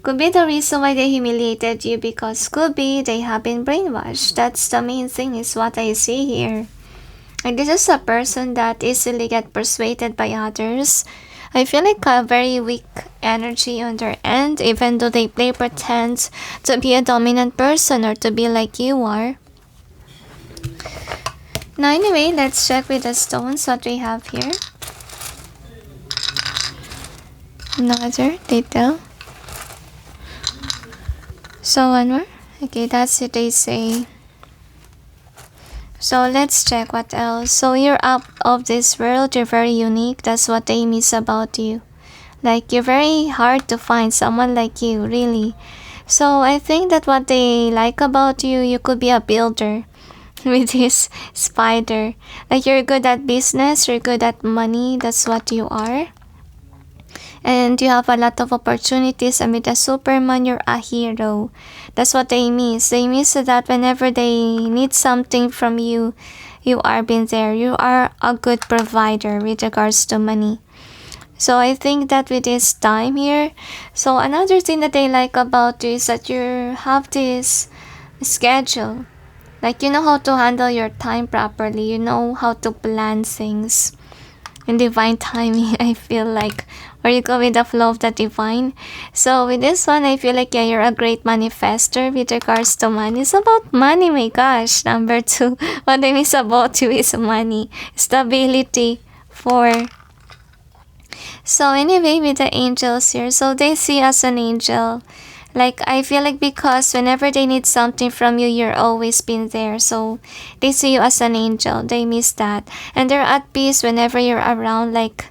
could be the reason why they humiliated you, because could be they have been brainwashed. That's the main thing, is what I see here. And this is a person that easily get persuaded by others. I feel like a very weak energy on their end, even though they play pretend to be a dominant person or to be like you are. Now anyway, let's check with the stones what we have here. Another detail. So one more. Okay, that's it they say. So let's check what else. So you're out of this world, you're very unique. That's what they miss about you. Like, you're very hard to find someone like you, really. So I think that what they like about you, you could be a builder with this spider. Like, you're good at business, you're good at money. That's what you are. And you have a lot of opportunities. And with a Superman, you're a hero. That's what they miss. They miss that whenever they need something from you, you are been there. You are a good provider with regards to money. So I think that with this time here, so another thing that they like about you is that you have this schedule. Like, you know how to handle your time properly. You know how to plan things in divine timing. I feel like, or you go with the flow of the divine. So with this one, I feel like, yeah, you're a great manifester with regards to money. It's about money, my gosh. Number 2, what I miss about you is money, stability. 4. So anyway, with the angels here, so they see us an angel. Like, I feel like because whenever they need something from you, you're always been there. So they see you as an angel. They miss that. And they're at peace whenever you're around. Like,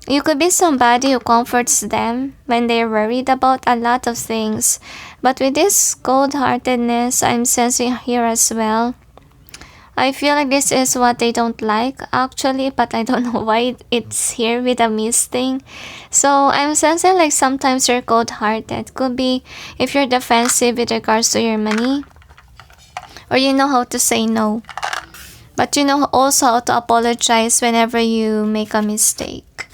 you could be somebody who comforts them when they're worried about a lot of things. But with this cold-heartedness, I'm sensing here as well. I feel like this is what they don't like actually, but I don't know why it's here with a miss thing. So I'm sensing like sometimes you're cold-hearted. Could be if you're defensive with regards to your money, or you know how to say no. But you know also how to apologize whenever you make a mistake.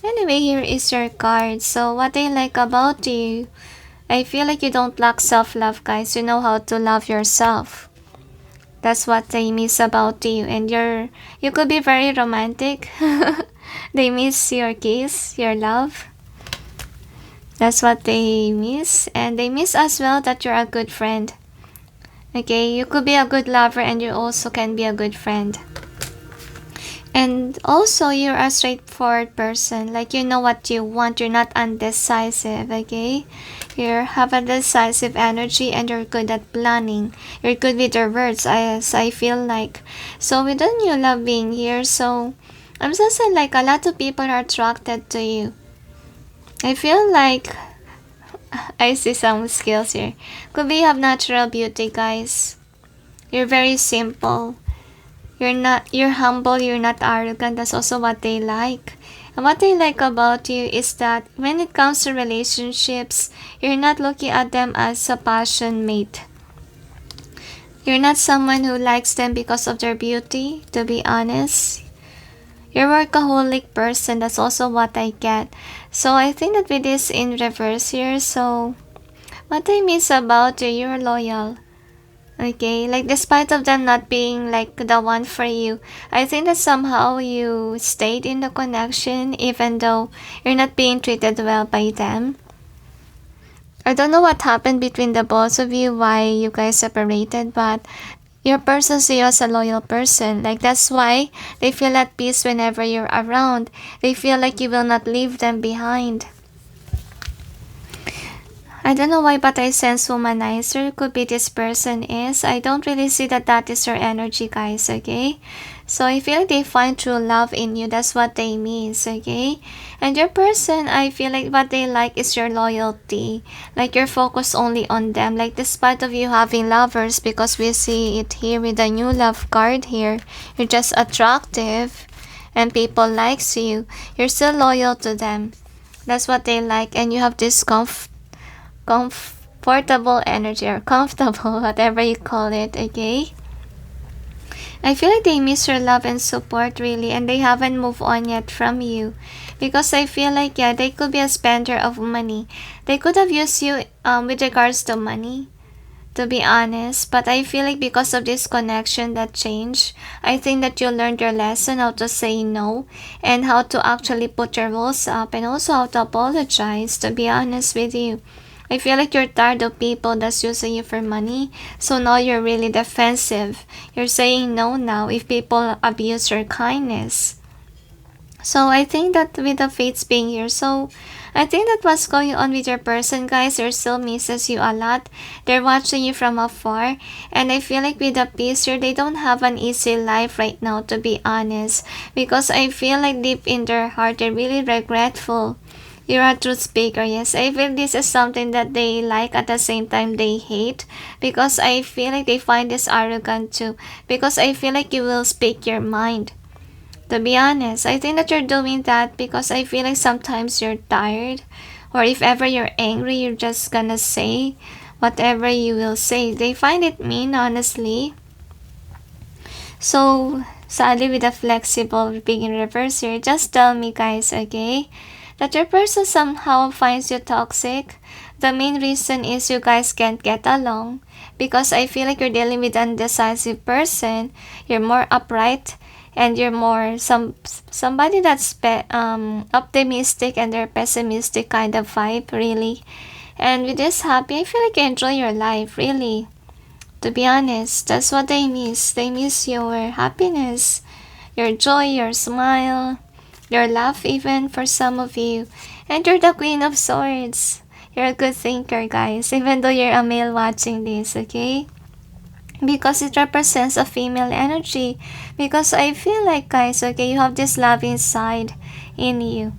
Anyway, here is your card. So what I like about you, I feel like you don't lack self-love, guys. You know how to love yourself. That's what they miss about you. And you could be very romantic. They miss your kiss, your love. That's what they miss. And they miss as well that you're a good friend. Okay, you could be a good lover and you also can be a good friend. And also, you're a straightforward person. Like, you know what you want. You're not undecisive, okay? You have a decisive energy and you're good at planning. You're good with your words, as I feel like. So, with the new love being here, so I'm just saying like a lot of people are attracted to you. I feel like I see some skills here. Could be you have natural beauty, guys. You're very simple. You're humble, you're not arrogant. That's also what they like. And what I like about you is that when it comes to relationships, you're not looking at them as a passion mate. You're not someone who likes them because of their beauty, to be honest. You're a workaholic person. That's also what I get. So I think that with this in reverse here, so what I miss about you, you're loyal. Okay, like despite of them not being like the one for you, I think that somehow you stayed in the connection even though you're not being treated well by them. I don't know what happened between the both of you, why you guys separated, but your person sees you as a loyal person. Like that's why they feel at peace whenever you're around. They feel like you will not leave them behind. I don't know why, but I sense womanizer. Could be this person is. I don't really see that is your energy, guys, okay? So I feel like they find true love in you. That's what they mean, okay? And your person, I feel like what they like is your loyalty. Like you're focused only on them. Like despite of you having lovers, because we see it here with the new love card here. You're just attractive and people likes you. You're still loyal to them. That's what they like. And you have this comfortable energy or comfortable, whatever you call it, okay? I feel like they miss your love and support really, and they haven't moved on yet from you. Because I feel like, yeah, they could be a spender of money. They could have used you with regards to money, to be honest. But I feel like because of this connection that changed, I think that you learned your lesson how to say no and how to actually put your rules up and also how to apologize, to be honest with you. I feel like you're tired of people that's using you for money. So now you're really defensive. You're saying no now if people abuse your kindness. So I think that with the fates being here, so I think that what's going on with your person, guys, they still misses you a lot. They're watching you from afar. And I feel like with the peace here, they don't have an easy life right now, to be honest. Because I feel like deep in their heart, they're really regretful. You're a truth speaker, yes. I feel this is something that they like at the same time they hate. Because I feel like they find this arrogant too. Because I feel like you will speak your mind. To be honest, I think that you're doing that because I feel like sometimes you're tired. Or if ever you're angry, you're just gonna say whatever you will say. They find it mean, honestly. So, sadly with the flexible being in reverse here, just tell me guys, okay? That your person somehow finds you toxic. The main reason is you guys can't get along. because I feel like you're dealing with an indecisive person. You're more upright, and you're more somebody that's optimistic, and they're pessimistic kind of vibe, really. And with this happy, I feel like you enjoy your life, really. To be honest, that's what they miss. They miss your happiness, your joy, your smile, your laugh, even for some of you. And you're the Queen of Swords. You're a good thinker, guys, even though you're a male watching this, okay? Because it represents a female energy. Because I feel like, guys, okay, you have this love inside in you,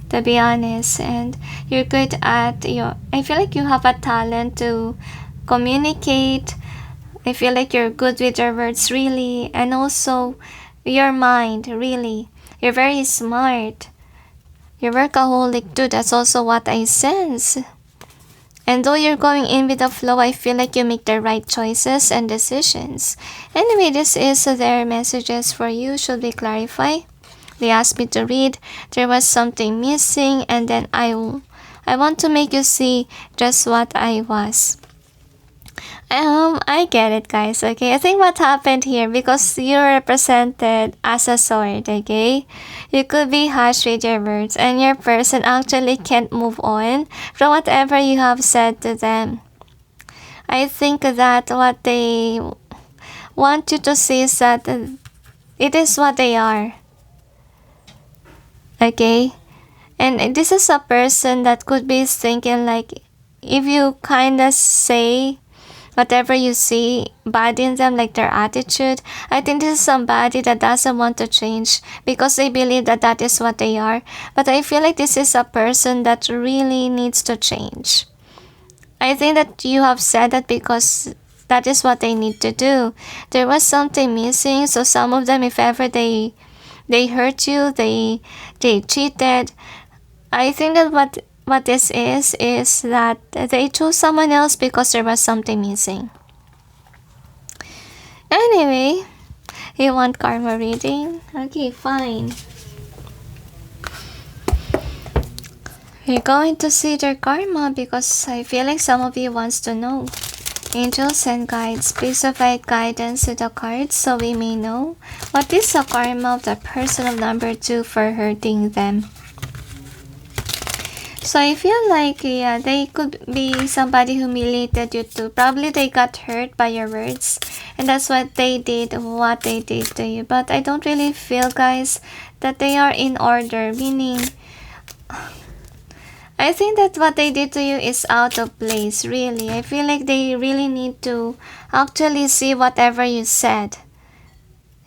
to be honest. And you're good at I feel like you have a talent to communicate. I feel like you're good with your words, really. And also, your mind, really. You're very smart. You're workaholic too. That's also what I sense. And though you're going in with the flow, I feel like you make the right choices and decisions. Anyway, this is their messages for you. Should we clarify? They asked me to read. There was something missing, and then I want to make you see just what I was. I get it, guys, okay? I think what happened here, because you're represented as a sword, okay? You could be harsh with your words, and your person actually can't move on from whatever you have said to them. I think that what they want you to see is that it is what they are, okay? And this is a person that could be thinking like, if you kind of say whatever you see bad in them, like their attitude, I think this is somebody that doesn't want to change because they believe that that is what they are. But I feel like this is a person that really needs to change. I think that you have said that because that is what they need to do. There was something missing, so some of them, if ever they hurt you, they cheated. I think that what this is that they chose someone else because there was something missing. Anyway, you want karma reading? Okay, fine. We're going to see their karma because I feel like some of you wants to know. Angels and guides, please provide guidance to the cards so we may know what is the karma of the person of number 2 for hurting them. So I feel like, yeah, they could be somebody who humiliated you too. Probably they got hurt by your words, and that's what they did to you. But I don't really feel, guys, that they are in order. Meaning, I think that what they did to you is out of place, really. I feel like they really need to actually see whatever you said.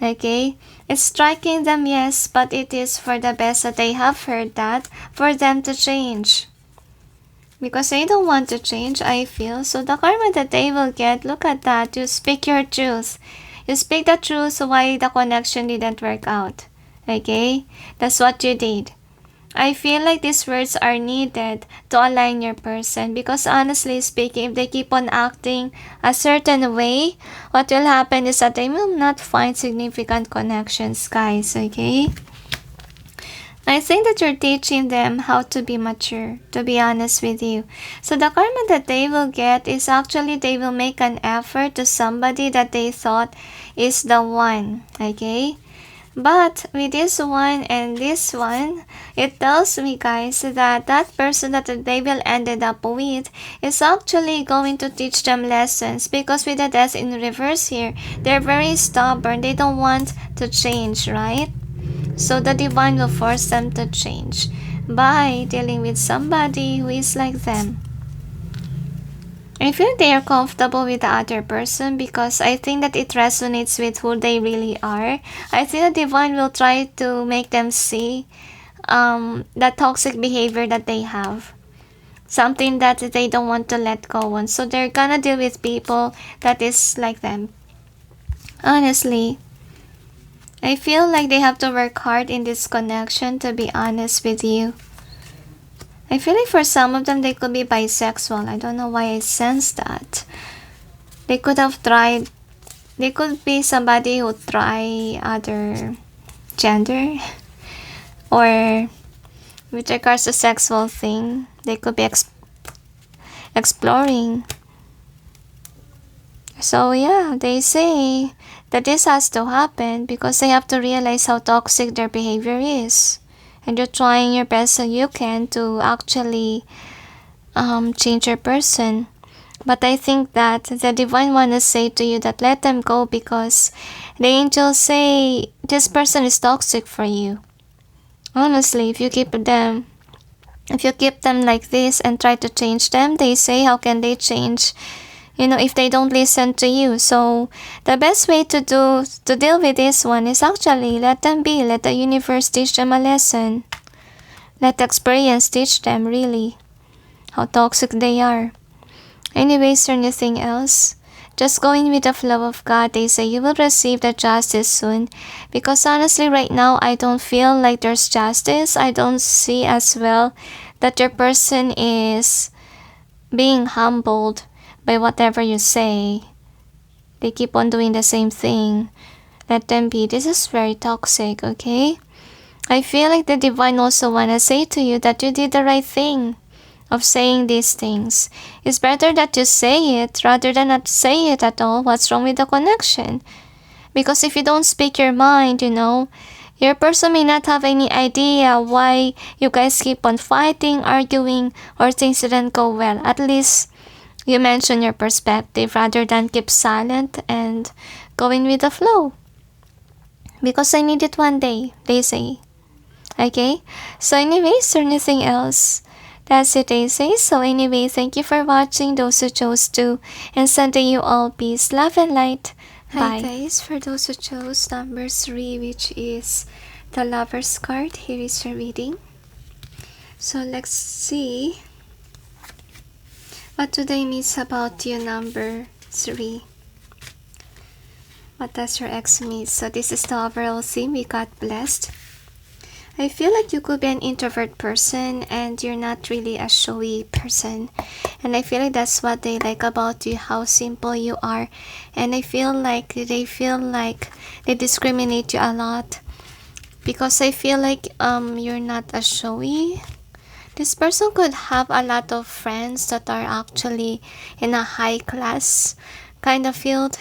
Okay? It's striking them, yes, but it is for the best that they have heard that, for them to change. Because they don't want to change, I feel. So the karma that they will get, look at that. You speak your truth. You speak the truth why the connection didn't work out. Okay? That's what you did. I feel like these words are needed to align your person, because honestly speaking, if they keep on acting a certain way, what will happen is that they will not find significant connections, guys, okay? I think that you're teaching them how to be mature, to be honest with you. So the karma that they will get is actually they will make an effort to somebody that they thought is the one, okay? But with this one and this one, it tells me, guys, that that person that they will ended up with is actually going to teach them lessons, because with the death in reverse here, they're very stubborn. They don't want to change, right? So the divine will force them to change by dealing with somebody who is like them. I feel they are comfortable with the other person because I think that it resonates with who they really are. I think the divine will try to make them see the toxic behavior that they have. Something that they don't want to let go on. So they're gonna deal with people that is like them. Honestly, I feel like they have to work hard in this connection, to be honest with you. I feel like for some of them, they could be bisexual. I don't know why I sense that. They could have tried, they could be somebody who try other gender. Or with regards to sexual thing, they could be exploring. So yeah, they say that this has to happen because they have to realize how toxic their behavior is. And you're trying your best so you can to actually change your person. But I think that the divine want to say to you that let them go because the angels say this person is toxic for you. Honestly, if you keep them like this and try to change them, they say how can they change, if they don't listen to you. So the best way to deal with this one is actually let them be. Let the universe teach them a lesson. Let the experience teach them really how toxic they are. Anyways, or anything else? Just going with the flow of God, they say you will receive the justice soon. Because honestly, right now, I don't feel like there's justice. I don't see as well that your person is being humbled by whatever you say. They keep on doing the same thing. Let them be. This is very toxic, okay? I feel like the divine also wanna say to you that you did the right thing of saying these things. It's better that you say it rather than not say it at all. What's wrong with the connection? Because if you don't speak your mind, your person may not have any idea why you guys keep on fighting, arguing, or things didn't go well. At least you mention your perspective rather than keep silent and going with the flow. Because I need it one day, they say. Okay? So anyways, or anything else? That's it, they say. So anyway, thank you for watching, those who chose to, and sending you all peace, love, and light. Bye. Hi guys, for those who chose number 3, which is the Lover's card, here is your reading. So let's see. What do they miss about you, number 3? What does your ex miss? So this is the overall theme. We got blessed. I feel like you could be an introvert person and you're not really a showy person. And I feel like that's what they like about you, how simple you are. And I feel like they discriminate you a lot. Because I feel like you're not a showy. This person could have a lot of friends that are actually in a high class kind of field.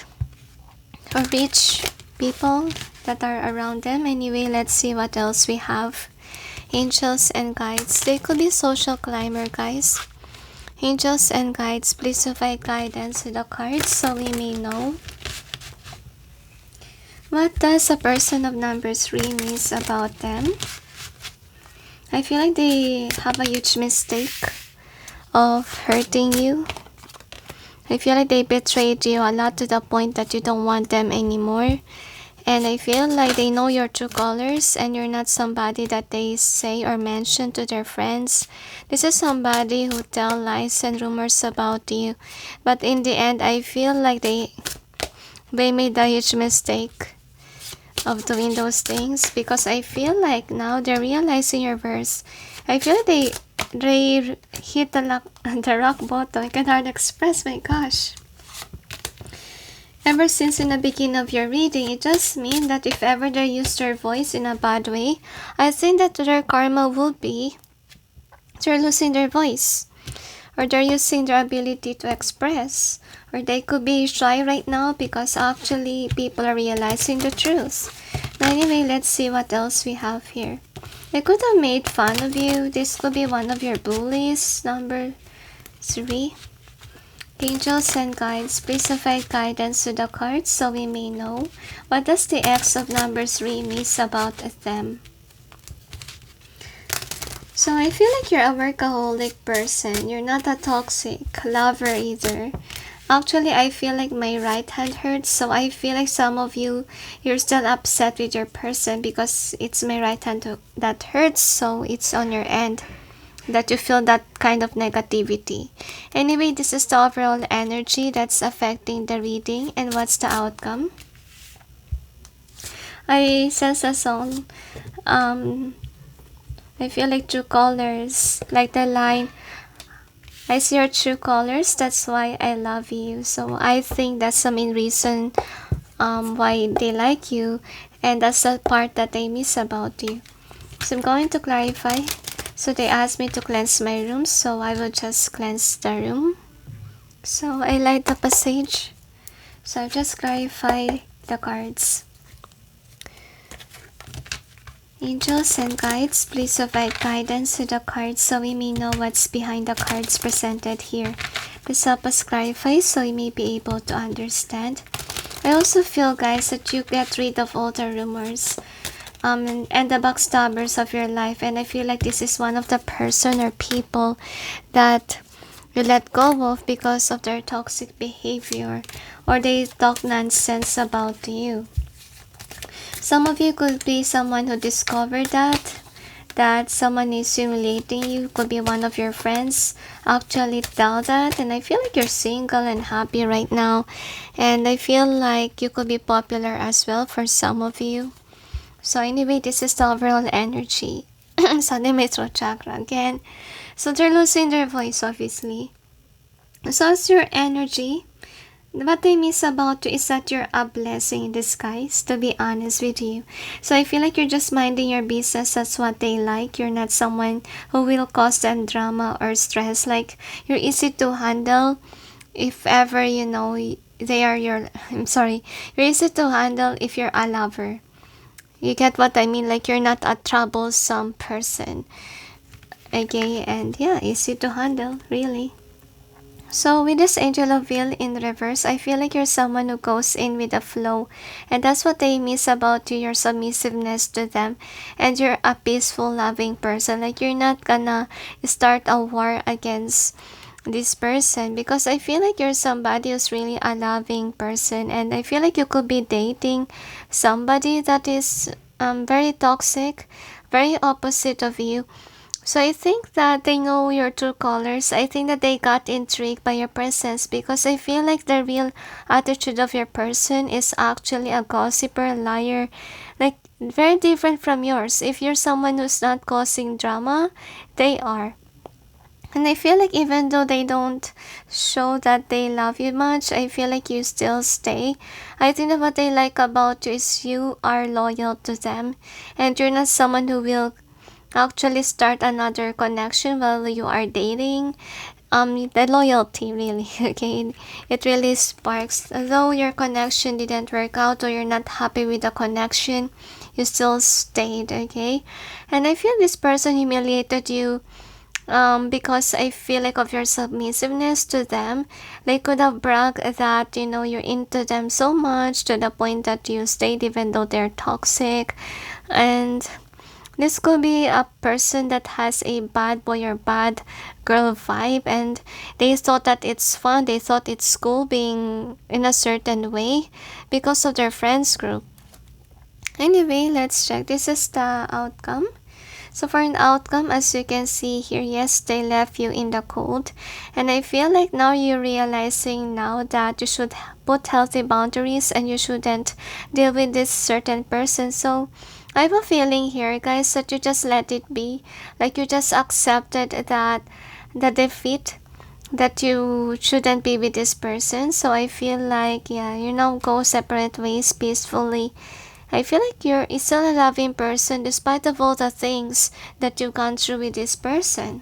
Or rich people that are around them. Anyway, let's see what else we have. Angels and guides. They could be social climber, guys. Angels and guides, please provide guidance to the cards so we may know. What does a person of number 3 miss about them? I feel like they have a huge mistake of hurting you. I feel like they betrayed you a lot to the point that you don't want them anymore. And I feel like they know your true colors and you're not somebody that they say or mention to their friends. This is somebody who tell lies and rumors about you. But in the end, I feel like they made a huge mistake of doing those things. Because I feel like now they're realizing your worth. I feel like they hit the rock bottom. I can hardly express, my gosh. Ever since in the beginning of your reading, it just means that if ever they use their voice in a bad way, I think that their karma will be they're losing their voice. Or they're using their ability to express. Or they could be shy right now because actually people are realizing the truth. Now anyway, let's see what else we have here. They could have made fun of you. This could be one of your bullies. Number 3. Angels and guides, please provide guidance to the cards so we may know. What does the ex of number 3 miss about them? So I feel like you're a workaholic person. You're not a toxic lover either. Actually, I feel like my right hand hurts, so I feel like some of you're still upset with your person because it's my right hand that hurts, so it's on your end that you feel that kind of negativity. Anyway, this is the overall energy that's affecting the reading, and what's the outcome? I sense a song. I feel like true colors, like the line, I see your true colors, that's why I love you. So I think that's the main reason why they like you, and that's the part that they miss about you. So I'm going to clarify. So they asked me to cleanse my room, so I will just cleanse the room. So I light the passage So just clarify the cards. Angels and guides, please provide guidance to the cards so we may know what's behind the cards presented here. Please help us clarify so we may be able to understand. I also feel, guys, that you get rid of all the rumors and the backstabbers of your life, and I feel like this is one of the person or people that you let go of because of their toxic behavior, or they talk nonsense about you. Some of you could be someone who discovered that someone is humiliating you. Could be one of your friends actually tell that, and I feel like you're single and happy right now, and I feel like you could be popular as well for some of you. So anyway, this is the overall energy. Sunday may throat chakra again. So they're losing their voice, obviously. So as your energy, what I miss about you is that you're a blessing in disguise, to be honest with you. So I feel like you're just minding your business. That's what they like. You're not someone who will cause them drama or stress. Like, you're easy to handle if ever, you know, they are your... you're easy to handle if you're a lover. You get what I mean? Like, you're not a troublesome person. Okay, and yeah, easy to handle, really. So with this Angel of Will in reverse, I feel like you're someone who goes in with the flow. And that's what they miss about you, your submissiveness to them. And you're a peaceful, loving person. Like, you're not gonna start a war against this person, because I feel like you're somebody who's really a loving person, and I feel like you could be dating somebody that is very toxic, very opposite of you. So I think that they know your true colors. I think that they got intrigued by your presence, because I feel like the real attitude of your person is actually a gossiper, liar, like very different from yours. If you're someone who's not causing drama, they are. And I feel like even though they don't show that they love you much, I feel like you still stay. I think that what they like about you is you are loyal to them, and you're not someone who will actually start another connection while you are dating. The loyalty, really, okay, it really sparks. Although your connection didn't work out, or you're not happy with the connection, you still stayed, okay? And I feel this person humiliated you because I feel like of your submissiveness to them. They could have bragged that, you know, you're into them so much to the point that you stayed even though they're toxic. And this could be a person that has a bad boy or bad girl vibe, and they thought that it's fun, they thought it's cool being in a certain way because of their friends group. Anyway, let's check. This is the outcome. So for an outcome, as you can see here, yes, they left you in the cold. And I feel like now you're realizing now that you should put healthy boundaries and you shouldn't deal with this certain person. So I have a feeling here, guys, that you just let it be. Like, you just accepted that the defeat, that you shouldn't be with this person. So I feel like, yeah, you now go separate ways peacefully. I feel like you're still a loving person despite of all the things that you've gone through with this person.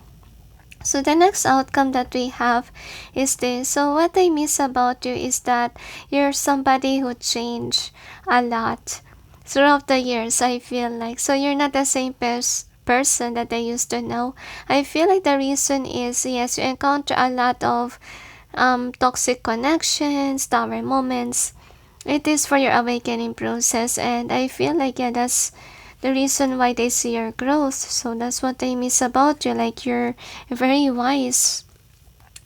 So the next outcome that we have is this. So what I miss about you is that you're somebody who changed a lot throughout the years, I feel like. So you're not the same person that I used to know. I feel like the reason is, yes, you encounter a lot of toxic connections, tower moments. It is for your awakening process, and I feel like, yeah, that's the reason why they see your growth. So that's what I miss about you. Like, you're very wise.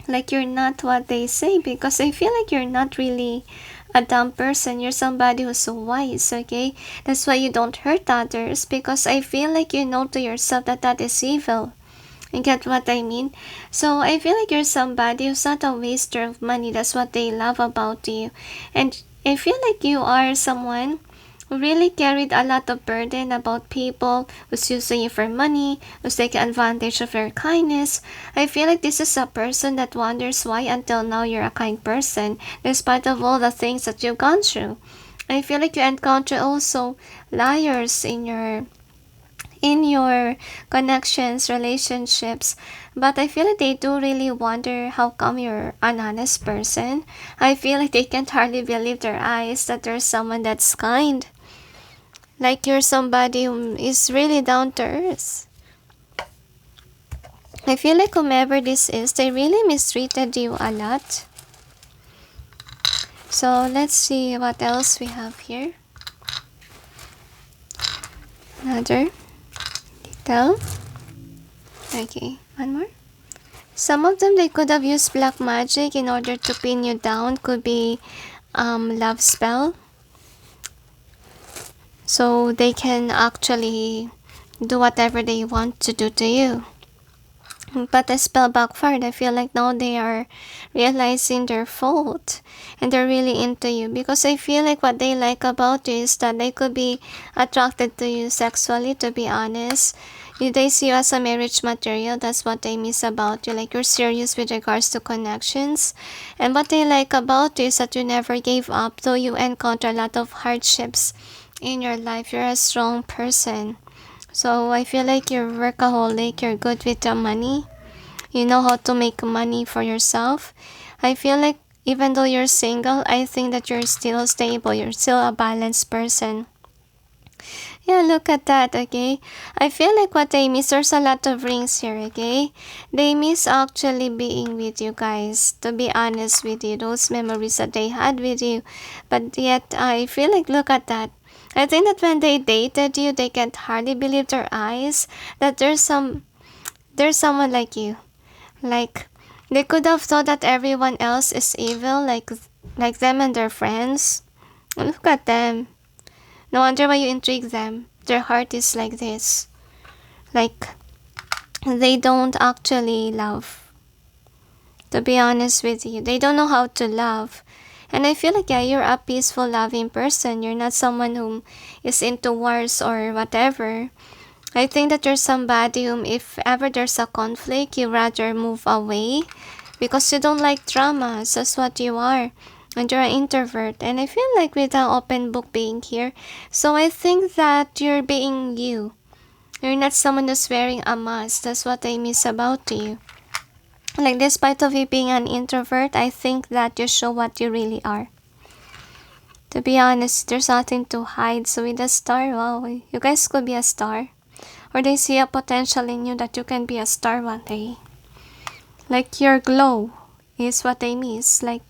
Like, you're not what they say, because I feel like you're not really a dumb person. You're somebody who's so wise, okay? That's why you don't hurt others, because I feel like you know to yourself that that is evil. You get what I mean? So I feel like you're somebody who's not a waster of money. That's what they love about you. And I feel like you are someone who really carried a lot of burden about people who's using you for money, who's taking advantage of your kindness. I feel like this is a person that wonders why until now you're a kind person, despite of all the things that you've gone through. I feel like you encounter also liars in in your connections, relationships. But I feel like they do really wonder how come you're an honest person. I feel like they can't hardly believe their eyes that there's someone that's kind. Like you're somebody who is really down to earth. I feel like whomever this is, they really mistreated you a lot. So let's see what else we have here. Another detail. Okay, one more. Some of them, they could have used black magic in order to pin you down. Could be love spell. So they can actually do whatever they want to do to you. But the spell backfired. I feel like now they are realizing their fault and they're really into you, because I feel like what they like about you is that they could be attracted to you sexually, to be honest. They see you as a marriage material. That's what they miss about you. Like you're serious with regards to connections. And what they like about you is that you never gave up, though you encounter a lot of hardships in your life. You're a strong person. So I feel like you're workaholic, you're good with the money. You know how to make money for yourself. I feel like even though you're single, I think that you're still stable. You're still a balanced person. Yeah, look at that, okay? I feel like what they miss, there's a lot of rings here, okay? They miss actually being with you guys, to be honest with you. Those memories that they had with you. But yet, I feel like, look at that. I think that when they dated you, they can't hardly believe their eyes that there's someone like you. Like, they could have thought that everyone else is evil, like them and their friends. Look at them. No wonder why you intrigue them. Their heart is like this. Like, they don't actually love. To be honest with you, they don't know how to love. And I feel like, yeah, you're a peaceful, loving person. You're not someone who is into wars or whatever. I think that you're somebody whom, if ever there's a conflict, you rather move away because you don't like dramas. That's what you are. And you're an introvert. And I feel like with the open book being here, so I think that you're being you. You're not someone who's wearing a mask. That's what I miss about you. Like, despite of you being an introvert, I think that you show what you really are. To be honest, there's nothing to hide. So with a star, wow, you guys could be a star. Or they see a potential in you that you can be a star one day. Like, your glow is what they miss. Like,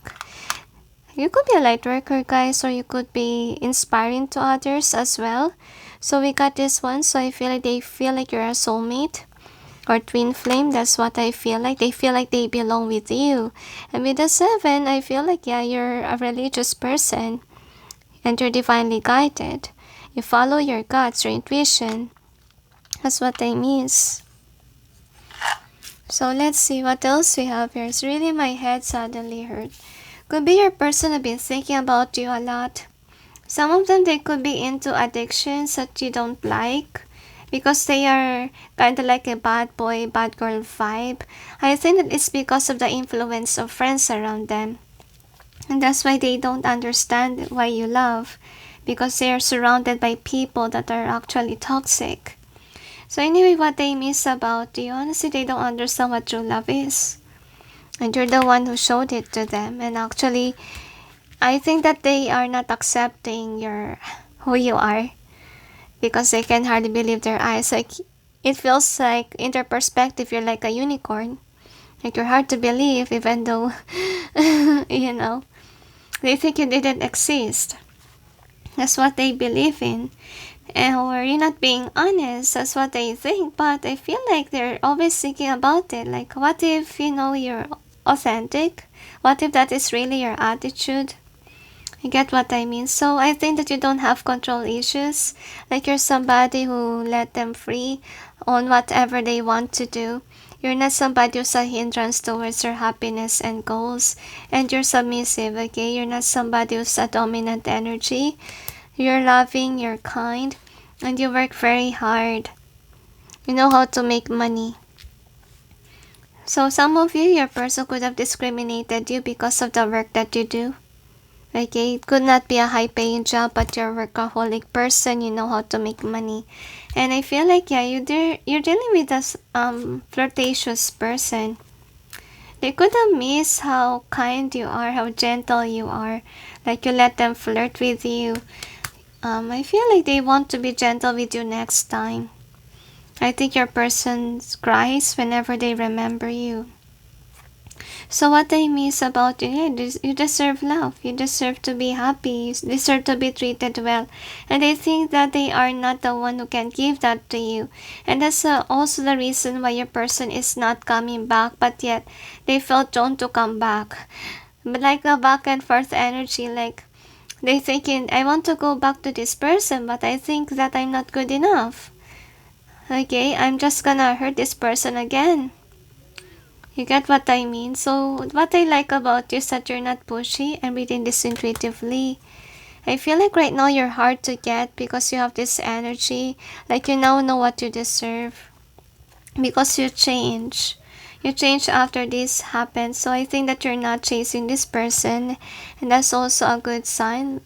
you could be a light worker, guys, or you could be inspiring to others as well. So we got this one. So I feel like they feel like you're a soulmate or twin flame. That's what I feel like. They feel like they belong with you. And with the 7, I feel like, yeah, you're a religious person and you're divinely guided. You follow your guts, your intuition. That's what I miss. So let's see what else we have here. It's really, my head suddenly hurt. Could be your person have been thinking about you a lot. Some of them, they could be into addictions that you don't like, because they are kind of like a bad boy, bad girl vibe. I think that it's because of the influence of friends around them. And that's why they don't understand why you love, because they are surrounded by people that are actually toxic. So anyway, what they miss about you, honestly, they don't understand what true love is. And you're the one who showed it to them. And actually, I think that they are not accepting who you are, because they can hardly believe their eyes. Like, it feels like, in their perspective, you're like a unicorn. Like, you're hard to believe, even though, you know, they think you didn't exist. That's what they believe in. Or you're not being honest. That's what they think. But I feel like they're always thinking about it. Like, what if, you're authentic? What if that is really your attitude? You get what I mean? So I think that you don't have control issues. Like, you're somebody who let them free on whatever they want to do. You're not somebody who's a hindrance towards your happiness and goals. And you're submissive, okay? You're not somebody who's a dominant energy. You're loving, you're kind, and you work very hard. You know how to make money. So some of you, your person could have discriminated you because of the work that you do. Okay, it could not be a high-paying job, but you're a workaholic person. You know how to make money, and I feel like yeah, you're dealing with a flirtatious person. They could have missed how kind you are, how gentle you are. Like you let them flirt with you. I feel like they want to be gentle with you next time. I think your person cries whenever they remember you. So what I miss about you, yeah, you deserve love. You deserve to be happy. You deserve to be treated well. And I think that they are not the one who can give that to you. And that's also the reason why your person is not coming back, but yet they felt drawn to come back. But like a back and forth energy, like they thinking, I want to go back to this person, but I think that I'm not good enough. Okay, I'm just gonna hurt this person again. You get what I mean? So, what I like about you is that you're not pushy and reading this intuitively. I feel like right now you're hard to get because you have this energy. Like you now know what you deserve. Because you change. You change after this happened. So I think that you're not chasing this person. And that's also a good sign.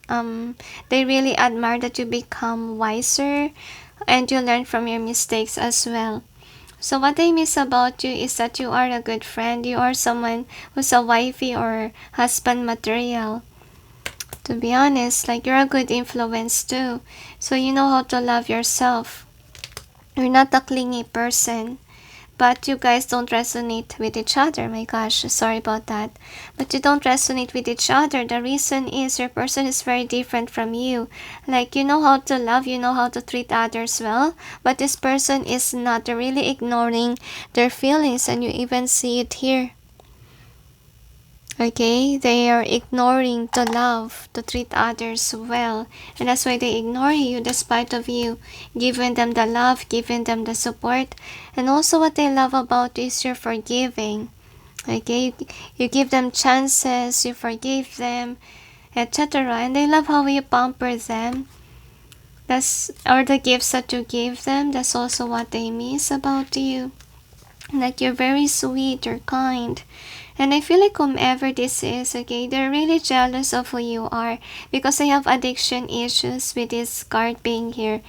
They really admire that you become wiser and you learn from your mistakes as well. So what I miss about you is that you are a good friend. You are someone who's a wifey or husband material. To be honest, like you're a good influence too. So you know how to love yourself. You're not a clingy person. But you guys don't resonate with each other. My gosh, sorry about that. But you don't resonate with each other. The reason is your person is very different from you. Like you know how to love, you know how to treat others well. But this person is not. They're really ignoring their feelings, and you even see it here. Okay, they are ignoring the love to treat others well, and that's why they ignore you despite of you giving them the love, giving them the support. And also what I love about you is you're forgiving. Okay, you give them chances, you forgive them, etc. And I love how you pamper them. That's or the gifts that you give them. That's also what they miss about you. Like you're very sweet, you're kind. And I feel like whomever this is, okay, they're really jealous of who you are because I have addiction issues with this card being here.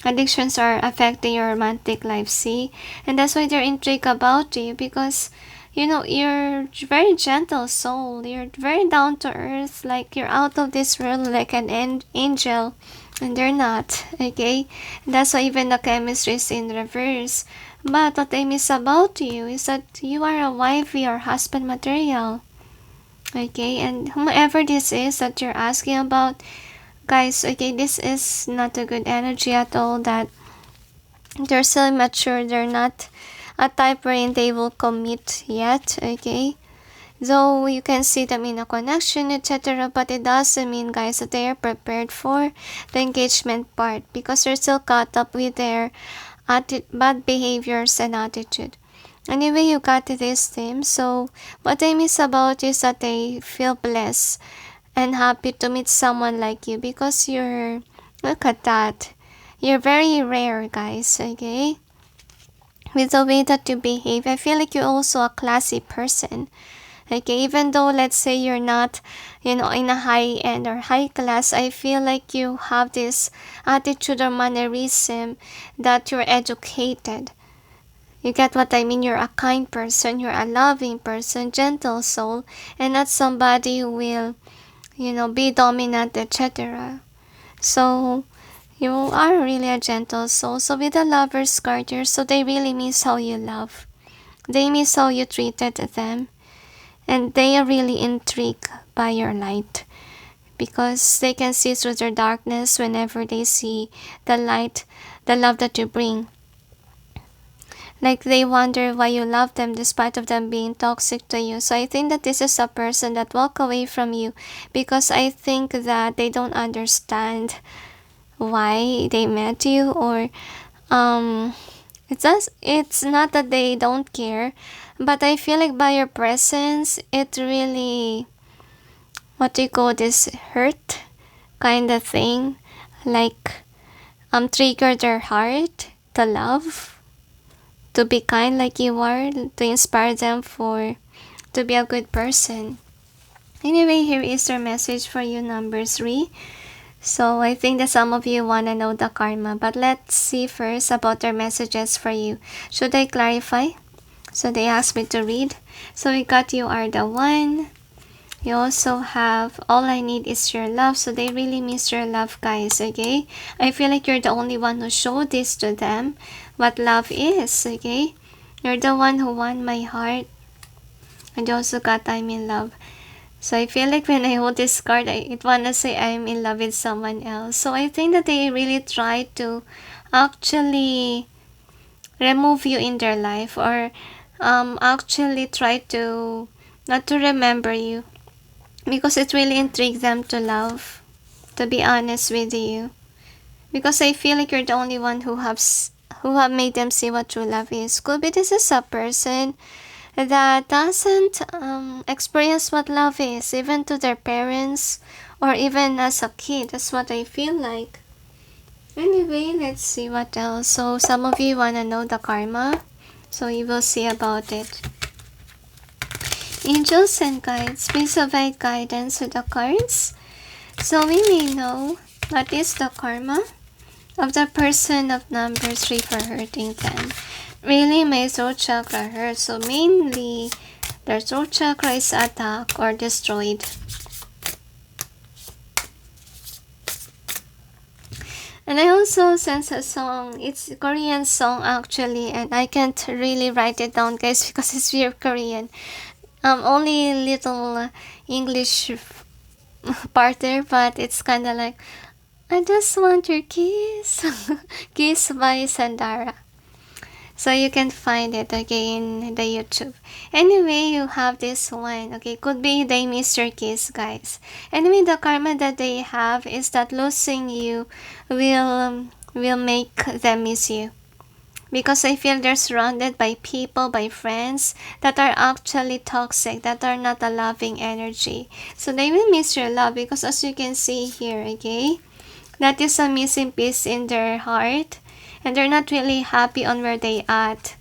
Addictions are affecting your romantic life, see? And that's why they're intrigued about you because, you know, you're very gentle soul. You're very down to earth, like you're out of this world like an angel. And they're not, okay? That's why even the chemistry is in reverse. But what I miss about you is that you are a wifey or husband material. Okay, and whomever this is that you're asking about, guys, okay, this is not a good energy at all. That they're still immature, they're not a type wherein they will commit yet, okay? Though you can see them in a connection, etc., but it doesn't mean, guys, that they are prepared for the engagement part because they're still caught up with their bad behaviors and attitude. Anyway, you got this team. So what I miss about is that they feel blessed and happy to meet someone like you because you're, look at that. You're very rare, guys, okay? With the way that you behave, I feel like you're also a classy person. Okay, even though let's say you're not, you know, in a high end or high class, I feel like you have this attitude or mannerism that you're educated. You get what I mean? You're a kind person, you're a loving person, gentle soul, and not somebody who will, you know, be dominant, etc. So you are really a gentle soul. So with the lovers card here, so they really miss how you love. They miss how you treated them. And they are really intrigued by your light because they can see through their darkness whenever they see the light, the love that you bring. Like they wonder why you love them despite of them being toxic to you. So I think that this is a person that walk away from you because I think that they don't understand why they met you, or it's not that they don't care, but I feel like by your presence it really, what do you call this, hurt kind of thing, like trigger their heart to love, to be kind like you are, to inspire them for to be a good person. Anyway, here is your message for you, number 3. So I think that some of you want to know the karma, but let's see first about their messages for you. Should I clarify? So they asked me to read. So we got you are the one. You also have all I need is your love. So they really miss your love, guys, okay? I feel like you're the only one who showed this to them, what love is, okay? You're the one who won my heart. And you also got I'm in love. So I feel like when I hold this card, it wanna say I'm in love with someone else. So I think that they really try to actually remove you in their life, or actually try to not to remember you, because it really intrigues them to love, to be honest with you. Because I feel like you're the only one who have made them see what true love is. Could be this is a person that doesn't experience what love is, even to their parents or even as a kid. That's what I feel like. Anyway, let's see what else. So some of you want to know the karma, so you will see about it. Angels and guides, please provide guidance to the cards so we may know what is the karma of the person of number 3 for hurting them. Really, my throat chakra hurts, so mainly their throat chakra is attacked or destroyed. And I also sense a song. It's a Korean song actually, and I can't really write it down, guys, because it's pure Korean. Only little English part there, but it's kind of like, I just want your kiss. Kiss by Sandara. So you can find it, okay, in the YouTube. Anyway, you have this one, okay. Could be they miss your kiss, guys. Anyway, the karma that they have is that losing you will make them miss you. Because I feel they're surrounded by people, by friends that are actually toxic, that are not a loving energy. So they will miss your love, because as you can see here, okay, that is a missing piece in their heart. And they're not really happy on where they at,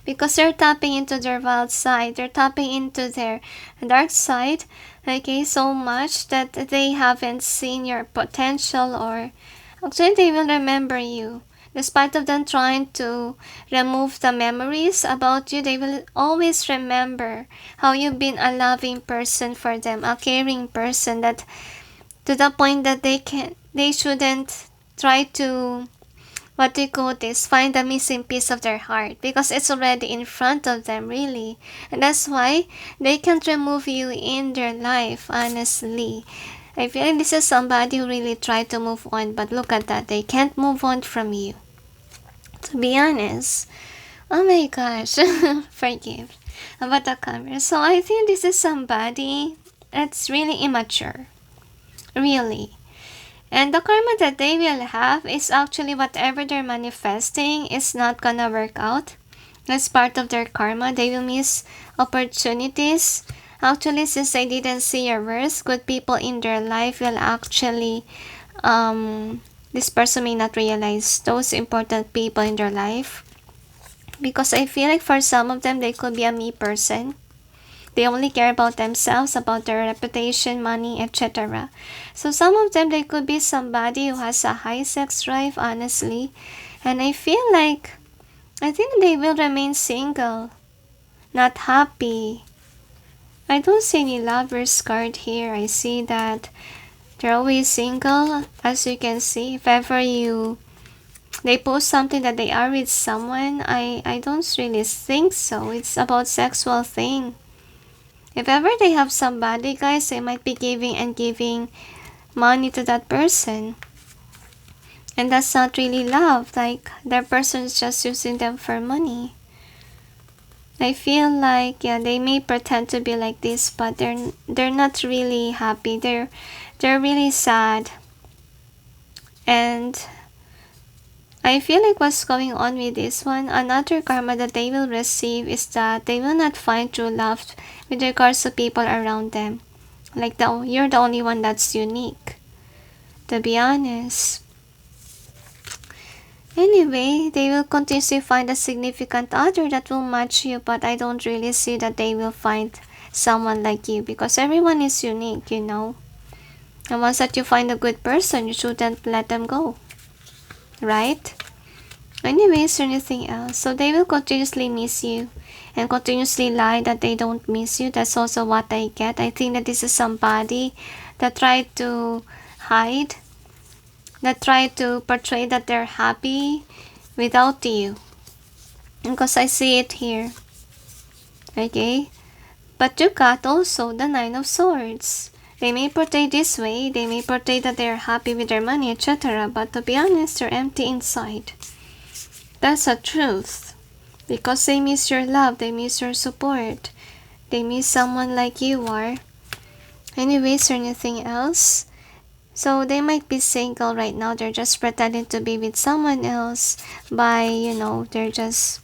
because they're tapping into their wild side, they're tapping into their dark side, okay, so much that they haven't seen your potential, or actually they will remember you. Despite of them trying to remove the memories about you, they will always remember how you've been a loving person for them, a caring person, that to the point that they shouldn't try to, what do you call this, find the missing piece of their heart, because it's already in front of them, really. And that's why they can't remove you in their life, honestly. I feel like this is somebody who really tried to move on, but look at that, they can't move on from you, to be honest. Oh my gosh. Forgive about the camera. So I think this is somebody that's really immature, really. And the karma that they will have is actually whatever they're manifesting is not gonna work out. That's part of their karma. They will miss opportunities. Actually, since they didn't see your worth, good people in their life will actually, this person may not realize those important people in their life. Because I feel like for some of them, they could be a me person. They only care about themselves, about their reputation, money, etc. So some of them, they could be somebody who has a high sex drive, honestly. And I feel like, I think they will remain single, not happy. I don't see any lovers card here. I see that they're always single. As you can see, if ever they post something that they are with someone, I don't really think so. It's about sexual thing. If ever they have somebody, guys, they might be giving money to that person. And that's not really love. Like, that person is just using them for money. I feel like, yeah, they may pretend to be like this, but they're not really happy. They're really sad. And I feel like what's going on with this one, another karma that they will receive is that they will not find true love with regards to people around them. Like, you're the only one that's unique, to be honest. Anyway, they will continuously find a significant other that will match you, but I don't really see that they will find someone like you, because everyone is unique, you know. And once that you find a good person, you shouldn't let them go, right? Anyways, or anything else. So they will continuously miss you and continuously lie that they don't miss you. That's also what I get. I think that this is somebody that tried to hide, that tried to portray that they're happy without you. Because I see it here. Okay? But you got also the Nine of Swords. They may portray this way, they may portray that they're happy with their money, etc. But to be honest, they're empty inside. That's a truth. Because they miss your love, they miss your support. They miss someone like you are. Anyways, or anything else? So they might be single right now. They're just pretending to be with someone else by, you know, they're just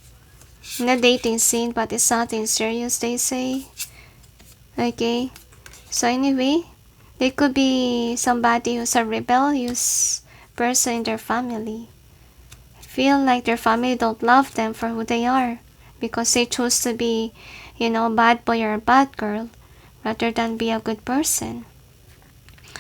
in a dating scene, but it's nothing serious, they say. Okay? So anyway, they could be somebody who's a rebellious person in their family. Feel like their family don't love them for who they are because they chose to be, you know, bad boy or bad girl rather than be a good person.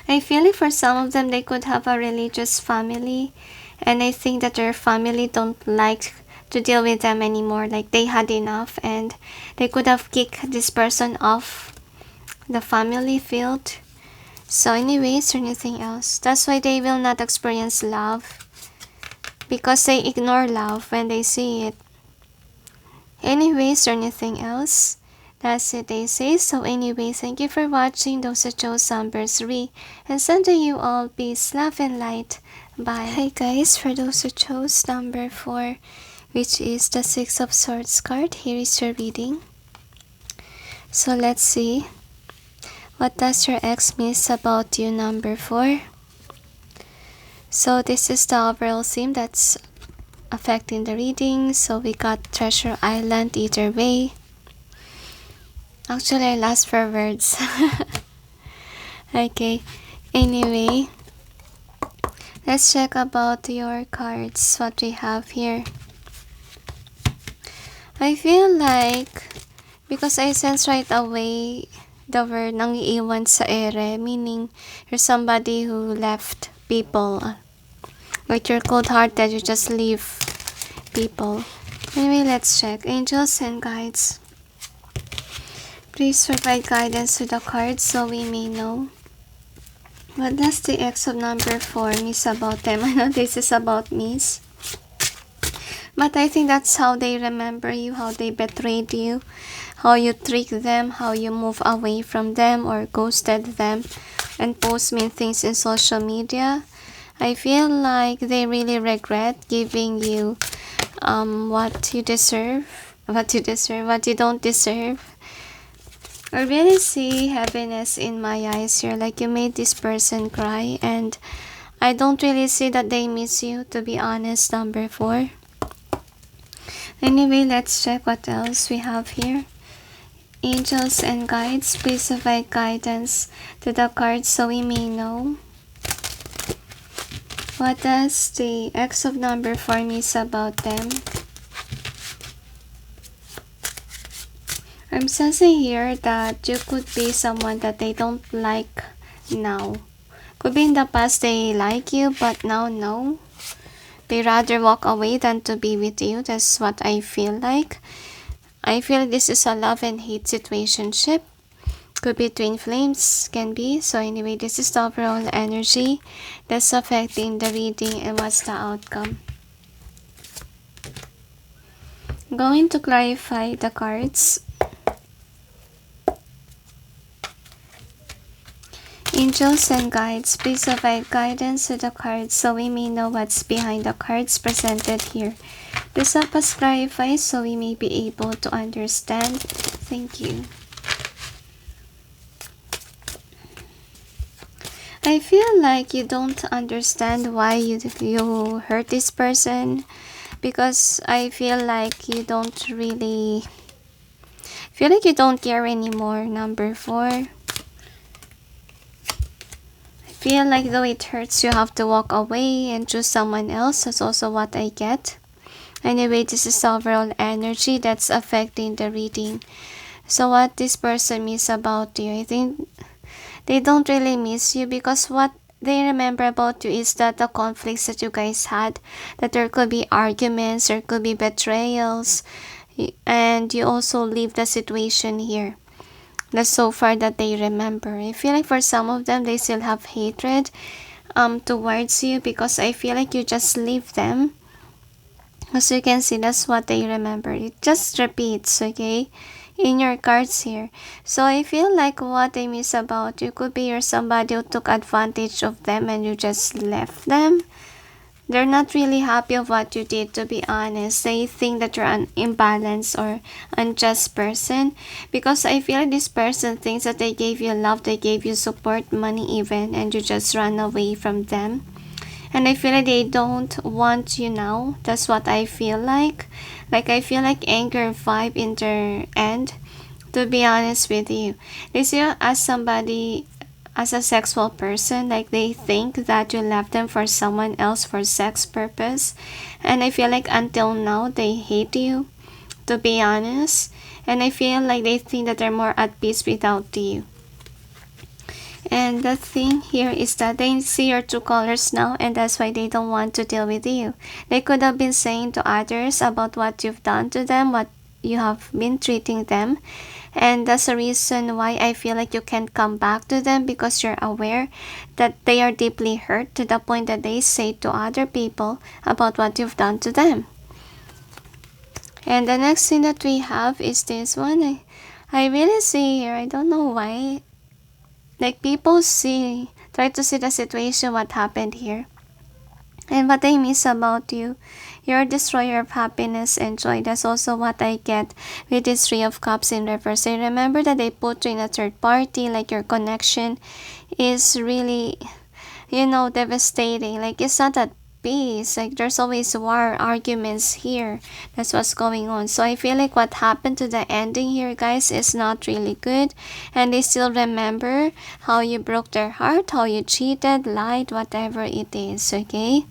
I feel like for some of them they could have a religious family, and I think that their family don't like to deal with them anymore. Like they had enough and they could have kicked this person off the family field. So anyways, or anything else. That's why they will not experience love, because they ignore love when they see it. Anyways, or anything else. That's it, they say. So anyway, thank you for watching those who chose number 3. And sending you all peace, love, and light. Bye. Hi guys, for those who chose number 4, which is the 6 of Swords card, here is your reading. So let's see. What does your ex miss about you, number 4? So this is the overall theme that's affecting the reading. So we got Treasure Island either way. Actually, I lost for words. Okay. Anyway, let's check about your cards. What we have here. I feel like, because I sense right away the word nangiiwan sa ere, meaning you're somebody who left people. Like you're cold-hearted, you just leave people. Anyway, let's check. Angels and guides. Please provide guidance to the cards so we may know. What does the ex of number 4 miss about them? I know this is about miss. But I think that's how they remember you, how they betrayed you, how you trick them, how you move away from them or ghosted them and post mean things in social media. I feel like they really regret giving you what you deserve, what you don't deserve. I really see happiness in my eyes here, like you made this person cry, and I don't really see that they miss you, to be honest, number 4. Anyway, let's check what else we have here. Angels and guides, please provide guidance to the cards so we may know. What does the ex of number 4 miss about them? I'm sensing here that you could be someone that they don't like now. Could be in the past they like you, but now no. They rather walk away than to be with you. That's what I feel like. I feel this is a love and hate situationship. Could be twin flames, can be. So anyway, this is the overall energy that's affecting the reading and what's the outcome. I'm going to clarify the cards. Angels and guides, please provide guidance to the cards so we may know what's behind the cards presented here. Please help us clarify so we may be able to understand. Thank you. I feel like you don't understand why you hurt this person, because I feel like you don't really feel like you don't care anymore, number 4. Feel like though it hurts, you have to walk away and choose someone else. That's also what I get. Anyway, this is overall energy that's affecting the reading. So what this person miss about you, I think they don't really miss you, because what they remember about you is that the conflicts that you guys had, that there could be arguments, there could be betrayals, and you also leave the situation here. That's so far that they remember. I feel like for some of them, they still have hatred towards you, because I feel like you just leave them. As you can see, that's what they remember. It just repeats, okay, in your cards here. So I feel like what they miss about you could be you're somebody who took advantage of them and you just left them. They're not really happy of what you did, to be honest. They think that you're an imbalanced or unjust person, because I feel like this person thinks that they gave you love, they gave you support, money even, and you just run away from them. And I feel like they don't want you now. That's what I feel like. Like, I feel like anger vibe in their end, to be honest with you. They see you as somebody, as a sexual person. Like, they think that you left them for someone else for sex purpose. And I feel like until now, they hate you, to be honest. And I feel like they think that they're more at peace without you. And the thing here is that they see your true colors now, and that's why they don't want to deal with you. They could have been saying to others about what you've done to them, what you have been treating them. And that's the reason why I feel like you can't come back to them, because you're aware that they are deeply hurt to the point that they say to other people about what you've done to them. And the next thing that we have is this one. I really see here, I don't know why. Like, people try to see the situation, what happened here. And what I miss about you, you're a destroyer of happiness and joy. That's also what I get with this Three of Cups in reverse. I remember that they put you in a third party, like your connection is really, devastating. Like, it's not at peace. Like, there's always war, arguments here. That's what's going on. So I feel like what happened to the ending here, guys, is not really good. And they still remember how you broke their heart, how you cheated, lied, whatever it is, okay?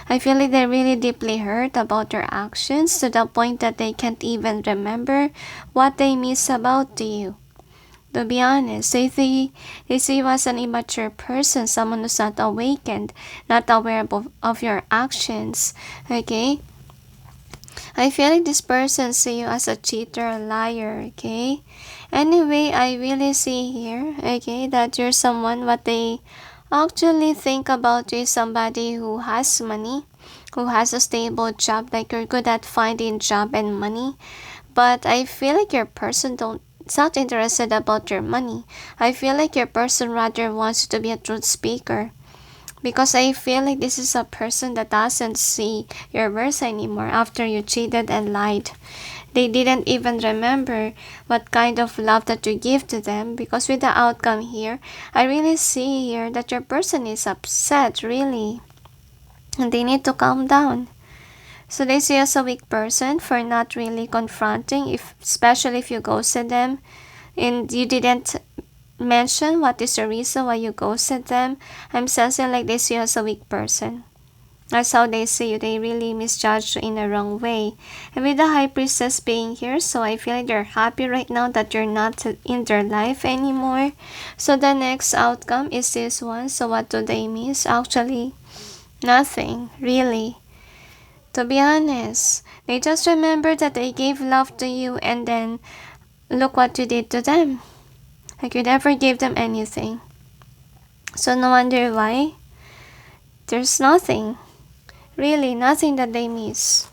I feel like they're really deeply hurt about your actions, to the point that they can't even remember what they miss about you. To be honest, they see you as an immature person, someone who's not awakened, not aware of your actions, okay? I feel like this person see you as a cheater, a liar, okay? Anyway, I really see here, okay, that you're someone, what they actually think about you is somebody who has money, who has a stable job, like you're good at finding job and money. But I feel like your person it's not interested about your money. I feel like your person rather wants you to be a truth speaker. Because I feel like this is a person that doesn't see your worth anymore after you cheated and lied. They didn't even remember what kind of love that you give to them, because with the outcome here, I really see here that your person is upset, really. And they need to calm down. So they see you as a weak person for not really confronting, especially if you ghosted them and you didn't mention what is the reason why you ghosted them. I'm sensing like they see you as a weak person. That's how they see you. They really misjudge you in a wrong way. And with the High Priestess being here, so I feel like they're happy right now that you're not in their life anymore. So the next outcome is this one. So what do they miss? Actually, nothing, really. To be honest, they just remember that they gave love to you, and then look what you did to them. Like, you never gave them anything. So no wonder why. There's nothing. Really, nothing that they miss.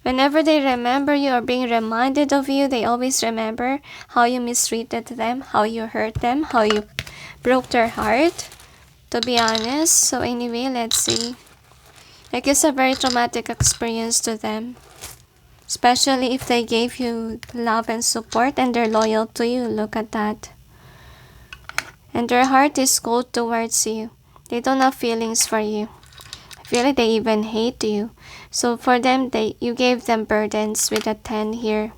Whenever they remember you or being reminded of you, they always remember how you mistreated them, how you hurt them, how you broke their heart. To be honest. So anyway, let's see. Like, it's a very traumatic experience to them. Especially if they gave you love and support and they're loyal to you. Look at that. And their heart is cold towards you. They don't have feelings for you. I feel like they even hate you. So for them, you gave them burdens with a 10 here.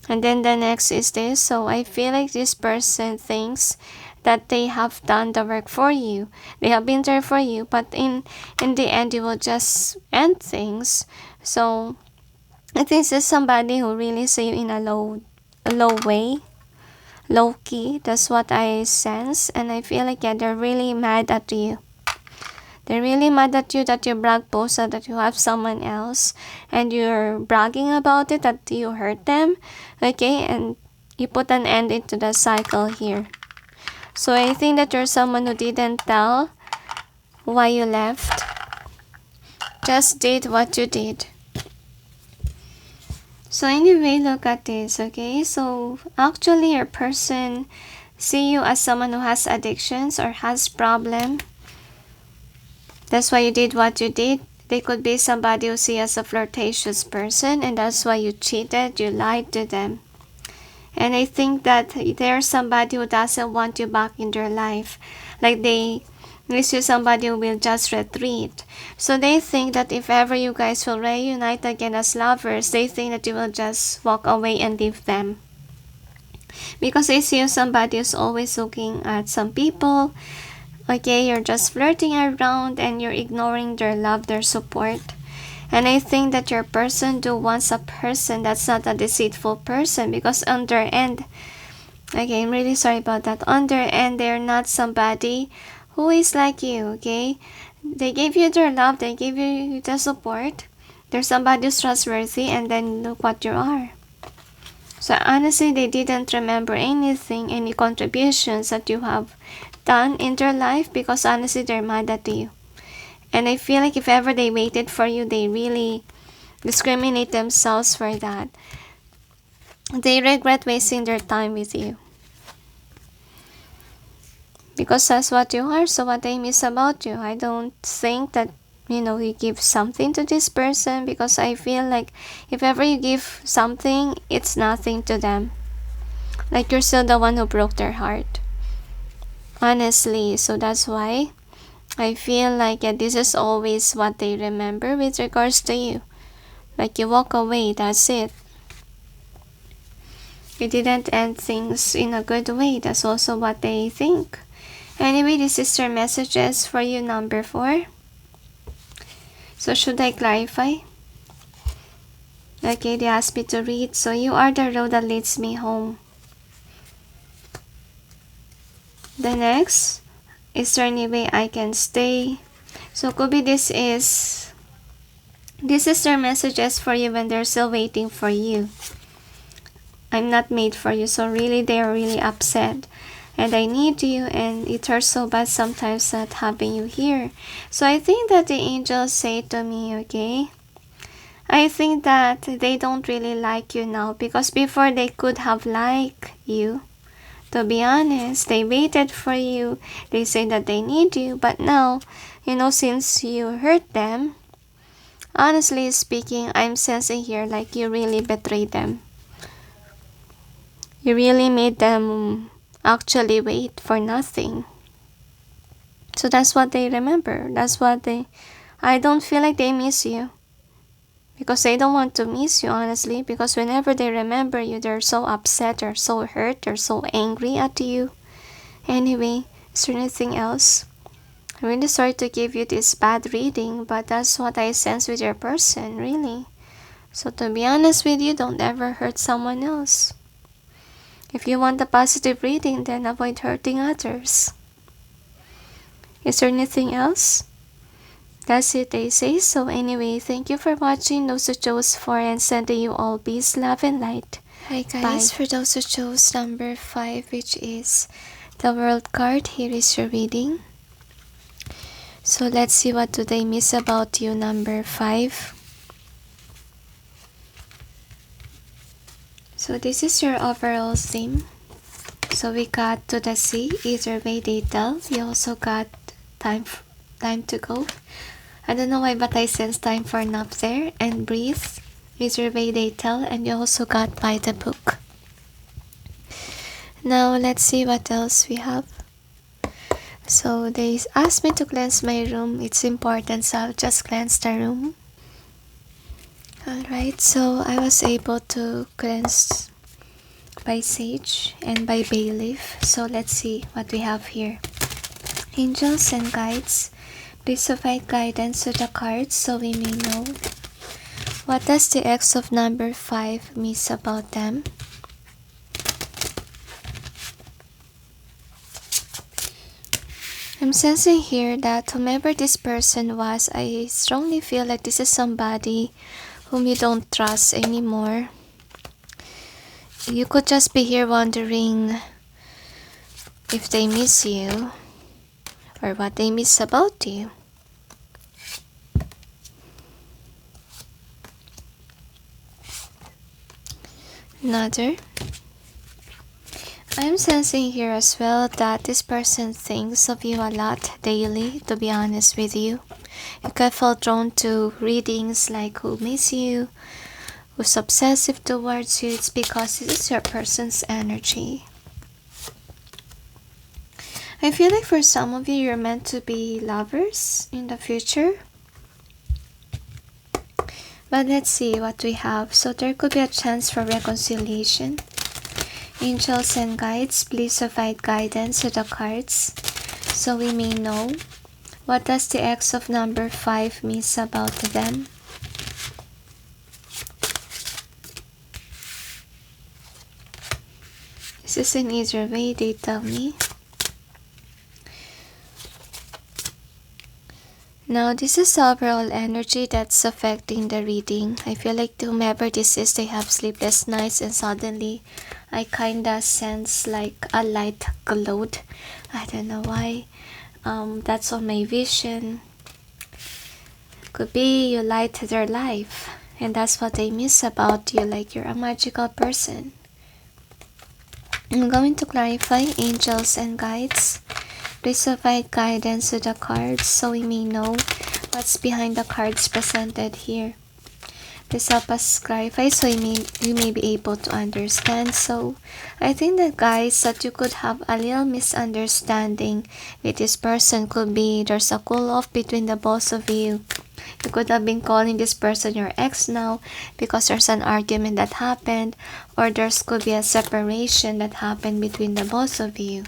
And then the next is this. So I feel like this person thinks that they have done the work for you. They have been there for you, but in the end, you will just end things. So I think this is somebody who really see you in a low low key. That's what I sense, and I feel like, yeah, they're really mad at you. They're really mad at you that you brag posted that you have someone else, and you're bragging about it, that you hurt them, okay, and you put an end into the cycle here. So I think that you're someone who didn't tell why you left. Just did what you did. So anyway, look at this, okay? So actually your person see you as someone who has addictions or has problem. That's why you did what you did. They could be somebody who see you as a flirtatious person, and that's why you cheated, you lied to them. And I think that there's somebody who doesn't want you back in their life. Like they wish you somebody who will just retreat. So they think that if ever you guys will reunite again as lovers, they think that you will just walk away and leave them. Because they see you somebody who's always looking at some people. Okay, you're just flirting around and you're ignoring their love, their support. And I think that your person do wants a person that's not a deceitful person, because on their end, okay, I'm really sorry about that. On their end, they're not somebody who is like you, okay? They gave you their love, they gave you the support. They're somebody who's trustworthy, and then look what you are. So honestly, they didn't remember anything, any contributions that you have done in their life, because honestly, they're mad at you. And I feel like if ever they waited for you, they really discriminate themselves for that. They regret wasting their time with you. Because that's what you are, so what I miss about you. I don't think that, you give something to this person, because I feel like if ever you give something, it's nothing to them. Like you're still the one who broke their heart. Honestly, so that's why I feel like, yeah, this is always what they remember with regards to you. Like you walk away, that's it. You didn't end things in a good way, that's also what they think. Anyway, this is your messages for you, number 4. So should I clarify? Okay, they asked me to read. So you are the road that leads me home. The next, is there any way I can stay? So could be this is their messages for you when they're still waiting for you. I'm not made for you, so really they are really upset. And I need you, and it hurts so bad sometimes not having you here. So I think that the angels say to me, okay, I think that they don't really like you now, because before they could have liked you. To be honest, they waited for you. They say that they need you, but now, since you hurt them, honestly speaking, I'm sensing here like you really betrayed them. You really made them actually wait for nothing. So that's what they remember. I don't feel like they miss you. Because they don't want to miss you, honestly. Because whenever they remember you, they're so upset, they're so hurt, they're so angry at you. Anyway, is there anything else? I'm really sorry to give you this bad reading, but that's what I sense with your person, really. So to be honest with you, don't ever hurt someone else. If you want a positive reading, then avoid hurting others. Is there anything else? That's it, they say. So anyway, thank you for watching. Those who chose 4, and sending you all peace, love, and light. Hi guys, bye. For those who chose number 5, which is the World card, here is your reading. So let's see what do they miss about you, number 5. So this is your overall theme. So we got to the sea, either way they tell. We also got time to go. I don't know why, but I sense time for nap there. And breathe, either way they tell. And you also got by the book. Now let's see what else we have. So they asked me to cleanse my room. It's important, so I'll just cleanse the room. Alright, so I was able to cleanse by sage and by bay leaf. So let's see what we have here. Angels and guides, please provide guidance to the cards so we may know. What does the X of number 5 miss about them? I'm sensing here that whomever this person was, I strongly feel like this is somebody whom you don't trust anymore. You could just be here wondering if they miss you or what they miss about you. Another. I'm sensing here as well that this person thinks of you a lot daily, to be honest with you. You could feel drawn to readings like who miss you, who's obsessive towards you. It's because this is your person's energy. I feel like for some of you, you're meant to be lovers in the future. But let's see what we have. So there could be a chance for reconciliation. Angels and guides, please provide guidance to the cards so we may know what does the X of number 5 miss about them. This is in either way, they tell me. Now, this is the overall energy that's affecting the reading. I feel like whomever this is, they have sleepless nights and suddenly I kinda sense like a light glowed. I don't know why. That's on my vision. Could be you light their life and that's what they miss about you, like you're a magical person. I'm going to clarify angels and guides. Please provide guidance to the cards so we may know what's behind the cards presented here. Please help us clarify so you may be able to understand. So, I think that guys, that you could have a little misunderstanding with this person. Could be there's a cool off between the both of you. You could have been calling this person your ex now because there's an argument that happened, or there could be a separation that happened between the both of you.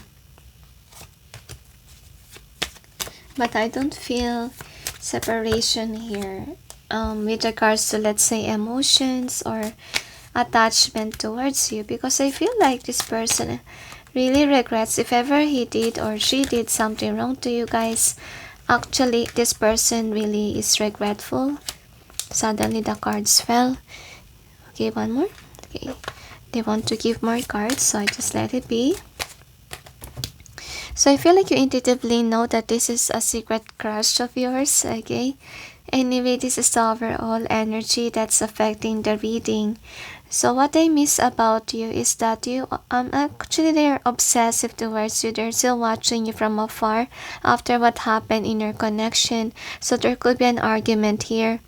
But I don't feel separation here with regards to, let's say, emotions or attachment towards you, because I feel like this person really regrets if ever he did or she did something wrong to you guys. Actually, this person really is regretful. Suddenly the cards fell. Okay, one more. Okay, they want to give more cards, so I just let it be. So I feel like you intuitively know that this is a secret crush of yours, okay? Anyway, this is the overall energy that's affecting the reading. So what I miss about you is that you actually they're obsessive towards you. They're still watching you from afar after what happened in your connection. So there could be an argument here,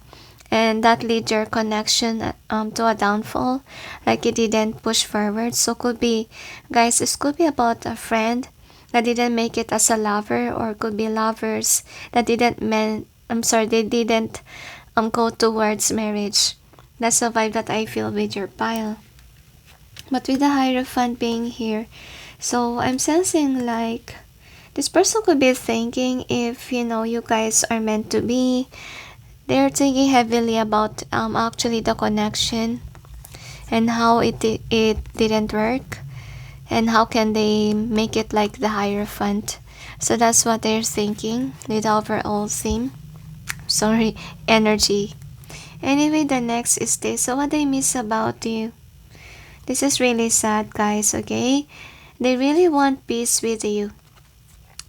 and that leads your connection to a downfall, like it didn't push forward. So could be, guys, this could be about a friend that didn't make it as a lover, or could be lovers that didn't they didn't go towards marriage. That's the vibe that I feel with your pile. But with the Hierophant being here, so I'm sensing like this person could be thinking if you guys are meant to be. They're thinking heavily about actually the connection and how it didn't work. And how can they make it like the Hierophant? So that's what they're thinking with the overall theme. Energy. Anyway, the next is this. So what they miss about you. This is really sad, guys, okay? They really want peace with you.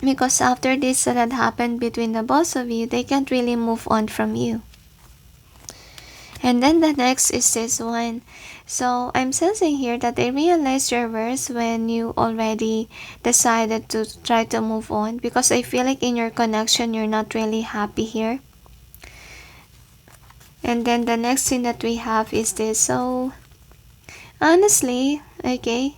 Because after this that happened between the both of you, they can't really move on from you. And then the next is this one. So I'm sensing here that they realize your worth when you already decided to try to move on, because I feel like in your connection you're not really happy here. And then the next thing that we have is this. So honestly, okay,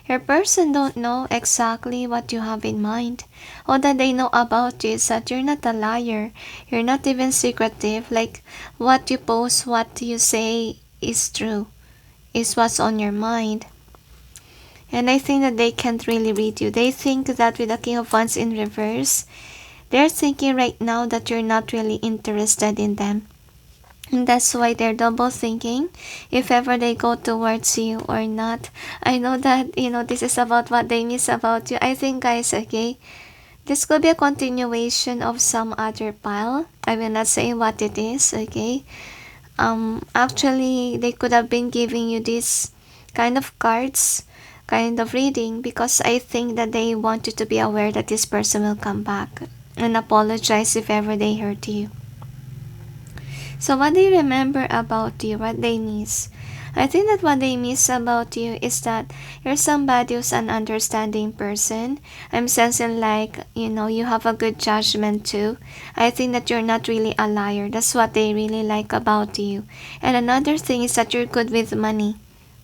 your person don't know exactly what you have in mind. All that they know about you is that you're not a liar. You're not even secretive. Like what you post, what you say is true, is what's on your mind. And I think that they can't really read you. They think that with the King of Wands in reverse, they're thinking right now that you're not really interested in them. And that's why they're double thinking if ever they go towards you or not. I know that, this is about what they miss about you. I think, guys, okay, This could be a continuation of some other pile. I will not say what it is, okay? Actually, they could have been giving you this kind of cards, kind of reading, because I think that they want you to be aware that this person will come back and apologize if ever they hurt you. So what they remember about you, what they miss. I think that what they miss about you is that you're somebody who's an understanding person. I'm sensing like, you have a good judgment too. I think that you're not really a liar. That's what they really like about you. And another thing is that you're good with money.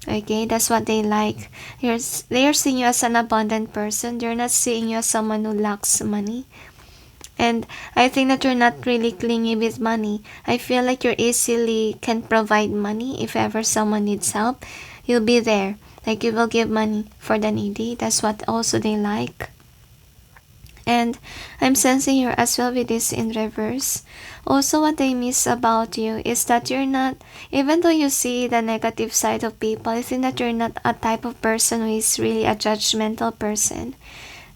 Okay, that's what they like. They are seeing you as an abundant person. They're not seeing you as someone who lacks money. And I think that you're not really clingy with money. I feel like you easily can provide money if ever someone needs help. You'll be there. Like you will give money for the needy. That's what also they like. And I'm sensing here as well with this in reverse. Also what they miss about you is that you're not, even though you see the negative side of people, I think that you're not a type of person who is really a judgmental person.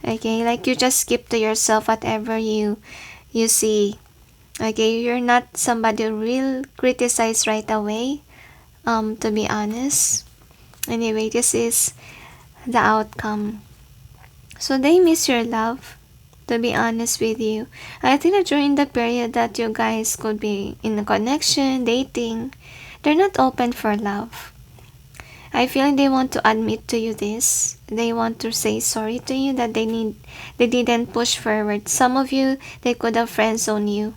Okay, like you just keep to yourself whatever you see. Okay, you're not somebody who will criticize right away, to be honest. Anyway, this is the outcome. So they miss your love, to be honest with you. I think that during the period that you guys could be in a connection, dating, they're not open for love. I feel like they want to admit to you this. They want to say sorry to you that they didn't push forward. Some of you, they could have friends on you.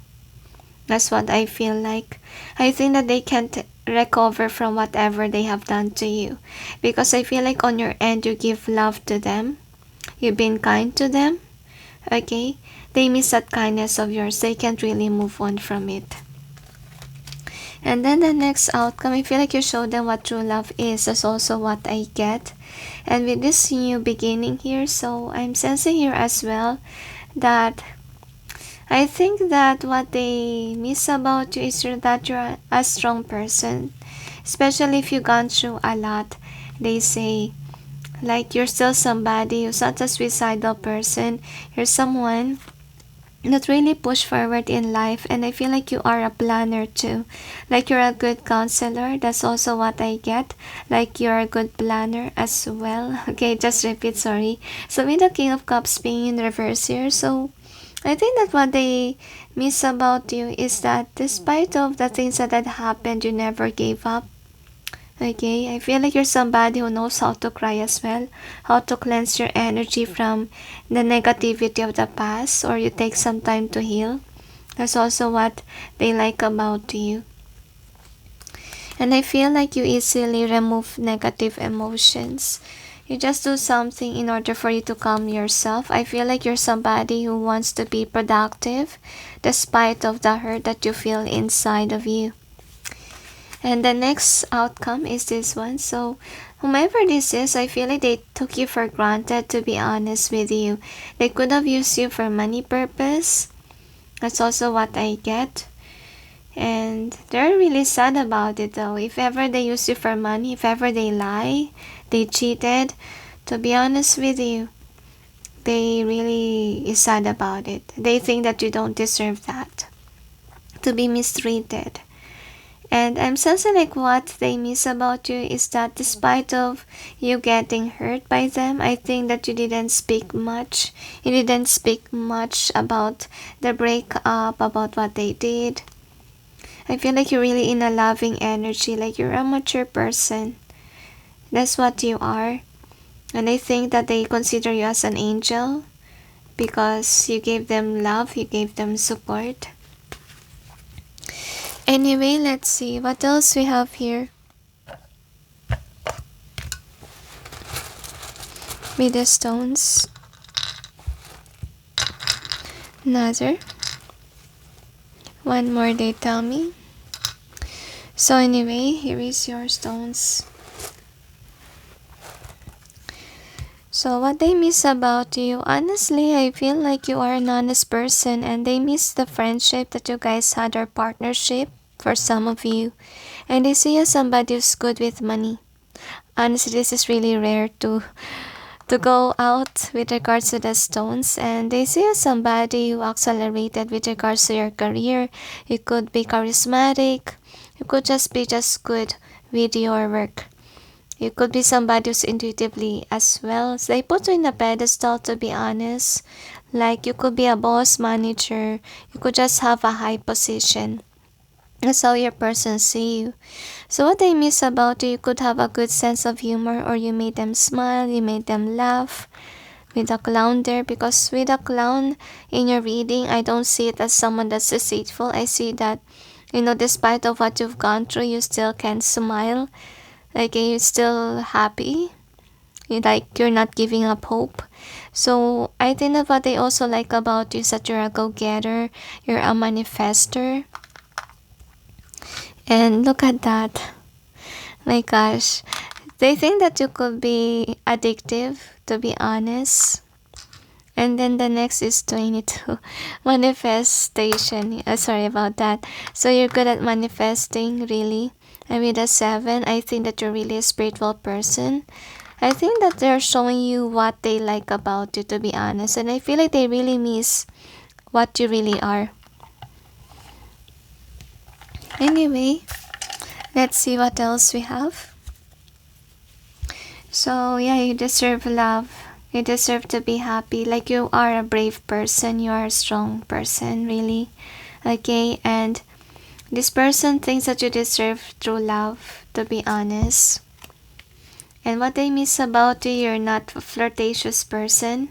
That's what I feel like. I think that they can't recover from whatever they have done to you. Because I feel like on your end, you give love to them. You've been kind to them. Okay? They miss that kindness of yours. They can't really move on from it. And then the next outcome, I feel like you show them what true love is. That's also what I get. And with this new beginning here, so I'm sensing here as well that I think that what they miss about you is that you're a strong person. Especially if you've gone through a lot. They say, like you're still somebody who's not a suicidal person. You're someone that really push forward in life, and I feel like you are a planner too. Like you're a good counselor. That's also what I get. Like you're a good planner as well. Okay, just repeat, sorry. So with the King of Cups being in reverse here, so I think that what they miss about you is that despite of the things that had happened, you never gave up. Okay, I feel like you're somebody who knows how to cry as well, how to cleanse your energy from the negativity of the past, or you take some time to heal. That's also what they like about you. And I feel like you easily remove negative emotions. You just do something in order for you to calm yourself. I feel like you're somebody who wants to be productive despite of the hurt that you feel inside of you. And the next outcome is this one. So whomever this is, I feel like they took you for granted, to be honest with you. They could have used you for money purpose. That's also what I get. And they're really sad about it though. If ever they use you for money, if ever they lie, they cheated, to be honest with you, they really is sad about it. They think that you don't deserve that, to be mistreated. And I'm sensing like what they miss about you is that despite of you getting hurt by them, I think that you didn't speak much. You didn't speak much about the breakup, about what they did. I feel like you're really in a loving energy, like you're a mature person. That's what you are. And I think that they consider you as an angel because you gave them love, you gave them support. Anyway, let's see what else we have here. With the stones. Another. One more they tell me. So anyway, here is your stones. So what they miss about you, honestly, I feel like you are an honest person and they miss the friendship that you guys had or partnership for some of you. And they see you as somebody who's good with money. Honestly, this is really rare to to go out with regards to the stones, and they see somebody who accelerated with regards to your career. You could be charismatic, you could just be just good with your work. You could be somebody who's intuitively as well. So they put you in a pedestal, to be honest. Like you could be a boss, manager, you could just have a high position. That's how your person see you. So what I miss about you could have a good sense of humor, or you made them smile, you made them laugh with a clown there. Because with a clown in your reading, I don't see it as someone that's deceitful. I see that, despite of what you've gone through, you still can smile. Like you're still happy. You're not giving up hope. So I think that what I also like about you is that you're a go-getter, you're a manifester. And look at that. My gosh. They think that you could be addictive, to be honest. And then the next is 22. Manifestation. Sorry about that. So you're good at manifesting, really. And with a 7, I think that you're really a spiritual person. I think that they're showing you what they like about you, to be honest. And I feel like they really miss what you really are. Anyway, let's see what else we have. So yeah, you deserve love. You deserve to be happy. Like you are a brave person. You are a strong person, really. Okay, and this person thinks that you deserve true love, to be honest. And what I miss about you, you're not a flirtatious person.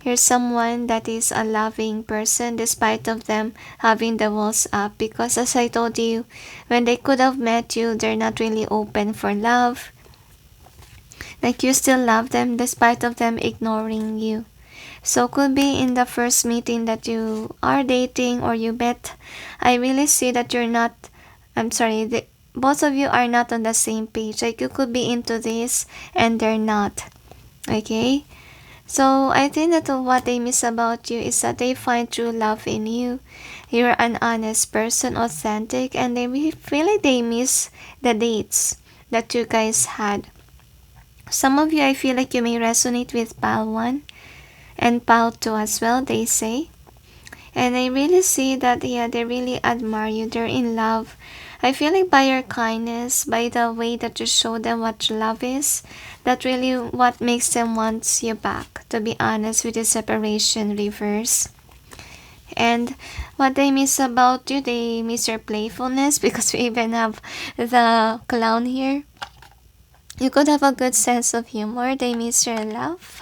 You're someone that is a loving person despite of them having the walls up. Because as I told you, when they could have met you, they're not really open for love. Like you still love them despite of them ignoring you. So could be in the first meeting that you are dating or you met, I really see that you're not, both of you are not on the same page. Like you could be into this and they're not. Okay? So I think that what they miss about you is that they find true love in you. You're an honest person, authentic, and they feel like they miss the dates that you guys had. Some of you, I feel like you may resonate with pile 1 and pile 2 as well, they say. And I really see that, yeah, they really admire you. They're in love. I feel like by your kindness, by the way that you show them what love is, that really what makes them want you back, to be honest, with the separation reverse. And what they miss about you, they miss your playfulness, because we even have the clown here. You could have a good sense of humor. They miss your laugh.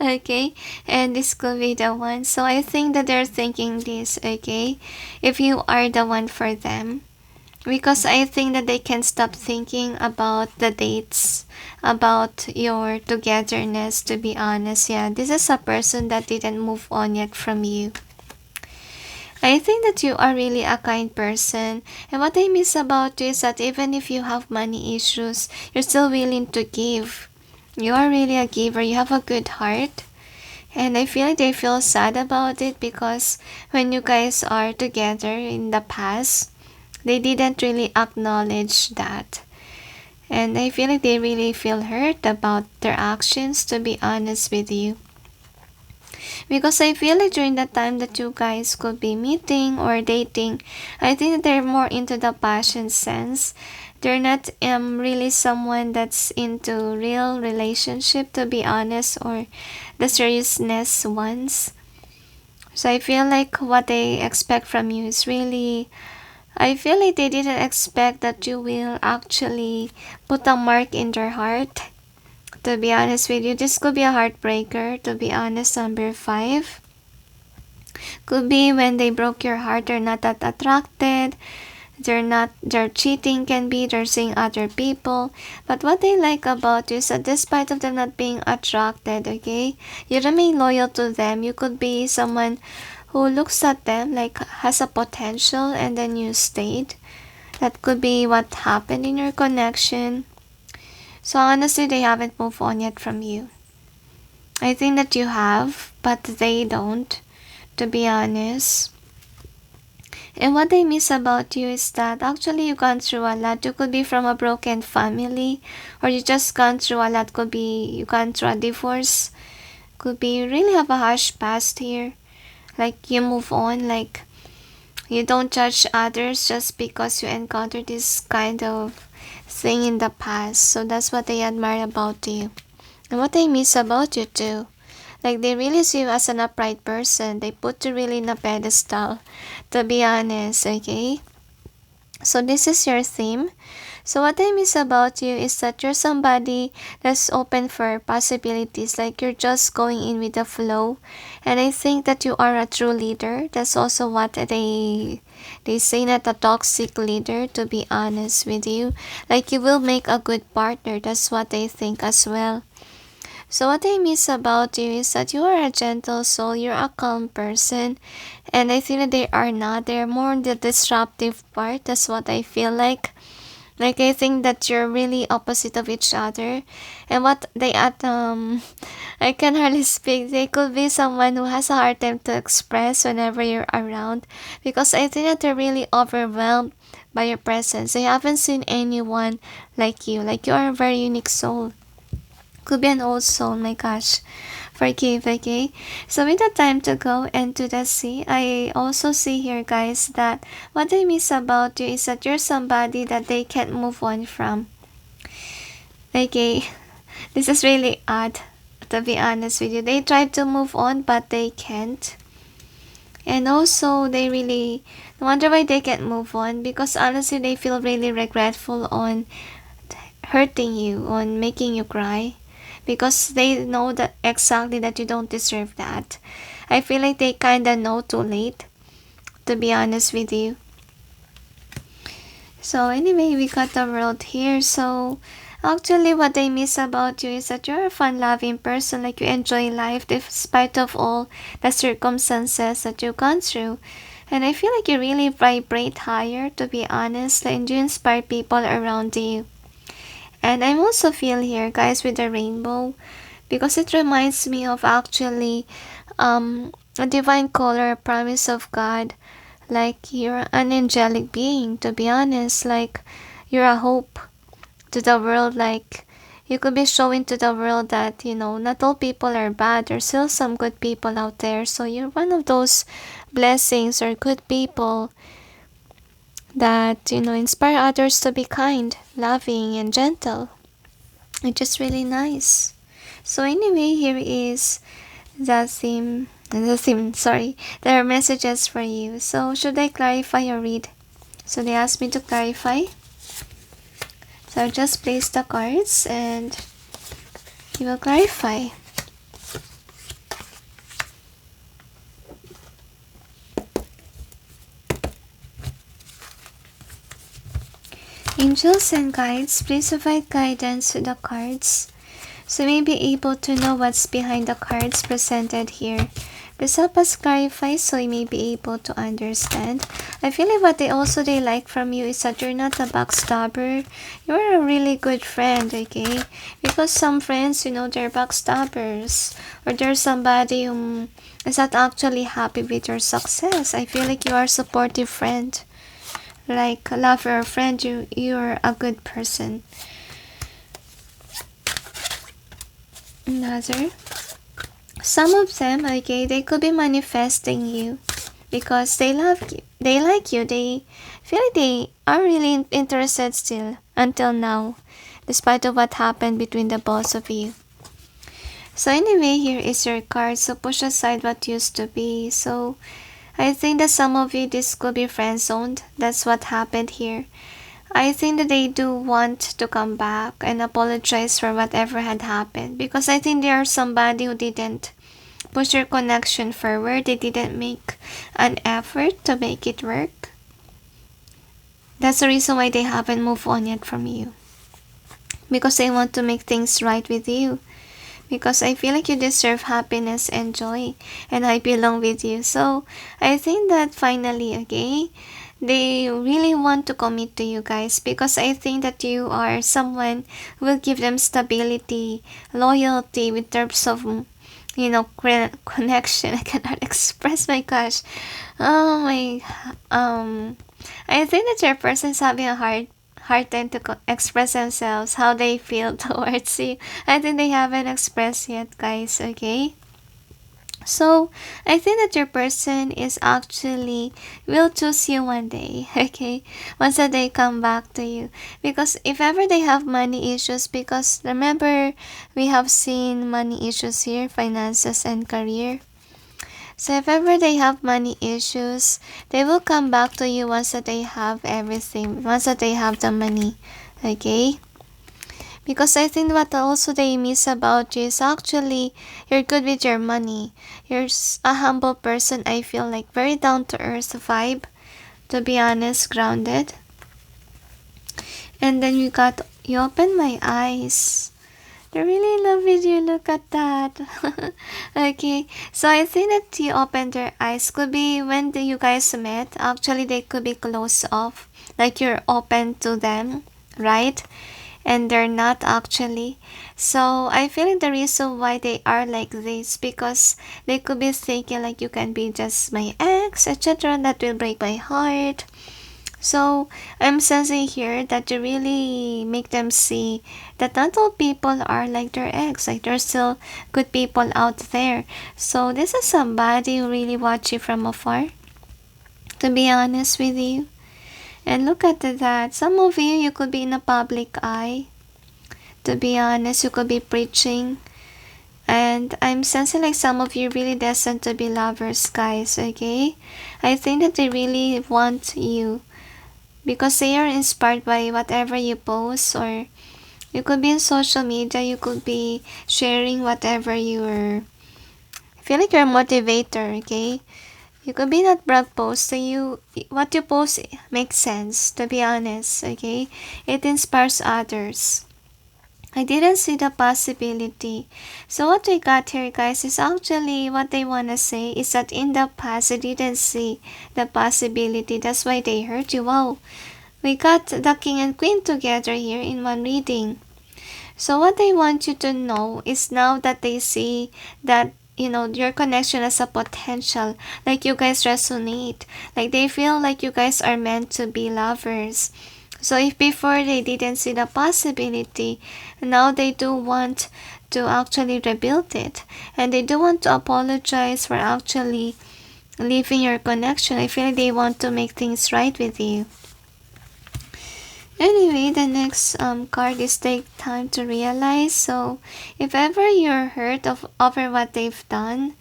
Okay, and this could be the one. So I think that they're thinking this, okay, if you are the one for them. Because I think that they can stop thinking about the dates, about your togetherness, to be honest. Yeah, this is a person that didn't move on yet from you. I think that you are really a kind person. And what I miss about you is that even if you have money issues, you're still willing to give. You are really a giver. You have a good heart. And I feel like they feel sad about it because when you guys are together in the past, they didn't really acknowledge that. And I feel like they really feel hurt about their actions, to be honest with you. Because I feel like during the time that you guys could be meeting or dating, I think that they're more into the passion sense. They're not really someone that's into real relationship, to be honest, or the seriousness ones. So I feel like what they expect from you is really, I feel like they didn't expect that you will actually put a mark in their heart. To be honest with you, this could be a heartbreaker, to be honest, number 5. Could be when they broke your heart, they're not that attracted. They're cheating, can be, they're seeing other people. But what they like about you is that despite of them not being attracted, okay, you remain loyal to them. You could be someone who looks at them like has a potential and then you stayed. That could be what happened in your connection. So honestly, they haven't moved on yet from you. I think that you have, but they don't, to be honest. And what I miss about you is that actually you gone through a lot. You could be from a broken family, or you just gone through a lot. Could be you gone through a divorce. Could be you really have a harsh past here. Like you move on, like you don't judge others just because you encountered this kind of thing in the past. So that's what I admire about you. And what I miss about you too. Like they really see you as an upright person. They put you really in a pedestal. To be honest, okay? So this is your theme. So what I miss about you is that you're somebody that's open for possibilities. Like you're just going in with the flow. And I think that you are a true leader. That's also what they say, not a toxic leader, to be honest with you. Like you will make a good partner. That's what I think as well. So what I miss about you is that you are a gentle soul, you're a calm person, and I think that they are not. They're more on the disruptive part. That's what I feel like. Like I think that you're really opposite of each other, and what they I can hardly speak. They could be someone who has a hard time to express whenever you're around, because I think that they're really overwhelmed by your presence. They haven't seen anyone like you. Like you are a very unique soul. Could be an old soul, my gosh. Forgive, okay? So with the time to go and to the sea, I also see here, guys, that what I miss about you is that you're somebody that they can't move on from. Okay, this is really odd, to be honest with you. They try to move on, but they can't. And also, they really wonder why they can't move on, because honestly, they feel really regretful on hurting you, on making you cry, because they know that exactly that you don't deserve that. I feel like they kinda know too late, to be honest with you. So anyway, we got the world here. So actually what I miss about you is that you're a fun-loving person. Like you enjoy life despite of all the circumstances that you've gone through. And I feel like you really vibrate higher, to be honest, and you inspire people around you. And I'm also feel here, guys, with the rainbow, because it reminds me of actually a divine color, a promise of God. Like you're an angelic being, to be honest. Like you're a hope to the world. Like you could be showing to the world that, not all people are bad. There's still some good people out there. So you're one of those blessings or good people that inspire others to be kind, loving, and gentle, which is really nice. So anyway, here is sorry, there are messages for you. So should I clarify or read? So they asked me to clarify, so I'll just place the cards and you will clarify. Angels and guides, please provide guidance to the cards, so we may be able to know what's behind the cards presented here. Please help us clarify so we may be able to understand. I feel like what they like from you is that you're not a backstabber. You're a really good friend, okay? Because some friends, they're backstabbers. Or there's somebody who is not actually happy with your success. I feel like you are a supportive friend. Like a lover or friend, you're a good person. Another. Some of them, okay, they could be manifesting you because they love you, they like you, they feel like they are really interested still until now, despite of what happened between the both of you. So anyway, here is your card. So push aside what used to be. So I think that some of you, this could be friend zoned. That's what happened here. I think that they do want to come back and apologize for whatever had happened, because I think they are somebody who didn't push your connection forward. They didn't make an effort to make it work. That's the reason why they haven't moved on yet from you, because they want to make things right with you, because I feel like you deserve happiness and joy, and I belong with you. So I think that finally, okay, they really want to commit to you guys, because I think that you are someone who will give them stability, loyalty with terms of connection. I cannot express my gosh. Oh my, I think that your person's having a hard time to express themselves, how they feel towards you. I think they haven't expressed yet, guys, okay? So, I think that your person is actually will choose you one day, okay? Once that they come back to you. Because if ever they have money issues, because remember, we have seen money issues here, finances and career. So if ever they have money issues, they will come back to you once that they have everything, once that they have the money, okay? Because I think what also they miss about you is actually you're good with your money. You're a humble person, I feel like very down to earth vibe, to be honest, grounded. And then you open my eyes. They're really in love with you, look at that. Okay, so I think that you opened their eyes. Could be when you guys met, actually they could be closed off. Like you're open to them, right? And they're not actually. So I feel like the reason why they are like this, because they could be thinking like you can be just my ex, etc. That will break my heart. So I'm sensing here that you really make them see that not all people are like their ex, like there's still good people out there. So this is somebody who really watch you from afar, to be honest with you. And look at that. Some of you could be in a public eye. To be honest, you could be preaching. And I'm sensing like some of you really destined to be lovers, guys, okay? I think that they really want you because they are inspired by whatever you post, or you could be in social media, you could be sharing whatever you're. I feel like you're a motivator, okay? You could be not brag post, so what you post makes sense, to be honest, okay? It inspires others. I didn't see the possibility. So what we got here, guys, is actually what they want to say is that in the past, they didn't see the possibility. That's why they hurt you. Wow. We got the king and queen together here in one reading. So what they want you to know is now that they see that your connection has a potential, like you guys resonate, like they feel like you guys are meant to be lovers. So if before they didn't see the possibility, now they do want to actually rebuild it, and they do want to apologize for actually leaving your connection. I feel like they want to make things right with you. Anyway, the next card is take time to realize. So if ever you're hurt over what they've done,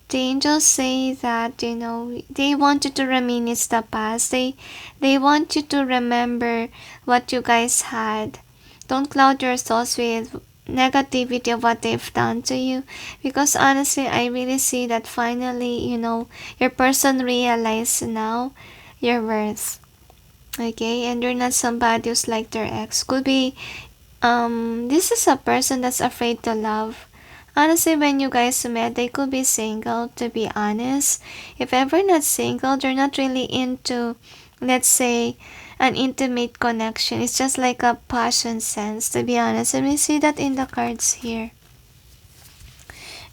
the angels say that they want you to reminisce the past. They want you to remember what you guys had. Don't cloud your thoughts with negativity of what they've done to you, because honestly I really see that finally your person realized now your worth. Okay, and you're not somebody who's like their ex. Could be this is a person that's afraid to love. Honestly, when you guys met, they could be single, to be honest. If ever not single, they're not really into, let's say, an intimate connection. It's just like a passion sense, to be honest. And we see that in the cards here.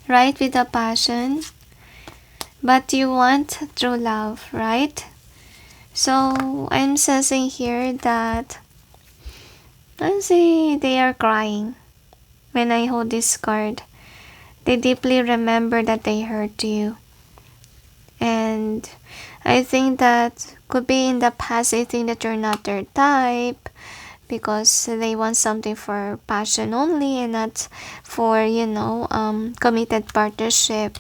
Right, with the passion. But you want true love, right? So, I'm sensing here that, honestly, they are crying when I hold this card. They deeply remember that they hurt you. And I think that could be in the past, they think that you're not their type because they want something for passion only and not for, committed partnership.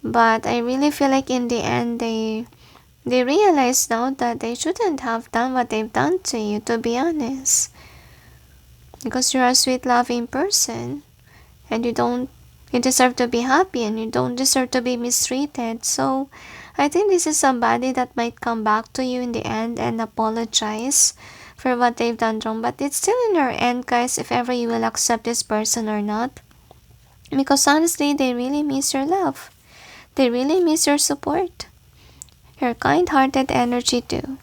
But I really feel like in the end, they realize now that they shouldn't have done what they've done to you, to be honest. Because you're a sweet, loving person. And you deserve to be happy and you don't deserve to be mistreated. So, I think this is somebody that might come back to you in the end and apologize for what they've done wrong. But it's still in your end, guys, if ever you will accept this person or not. Because honestly, they really miss your love. They really miss your support. Your kind-hearted energy too.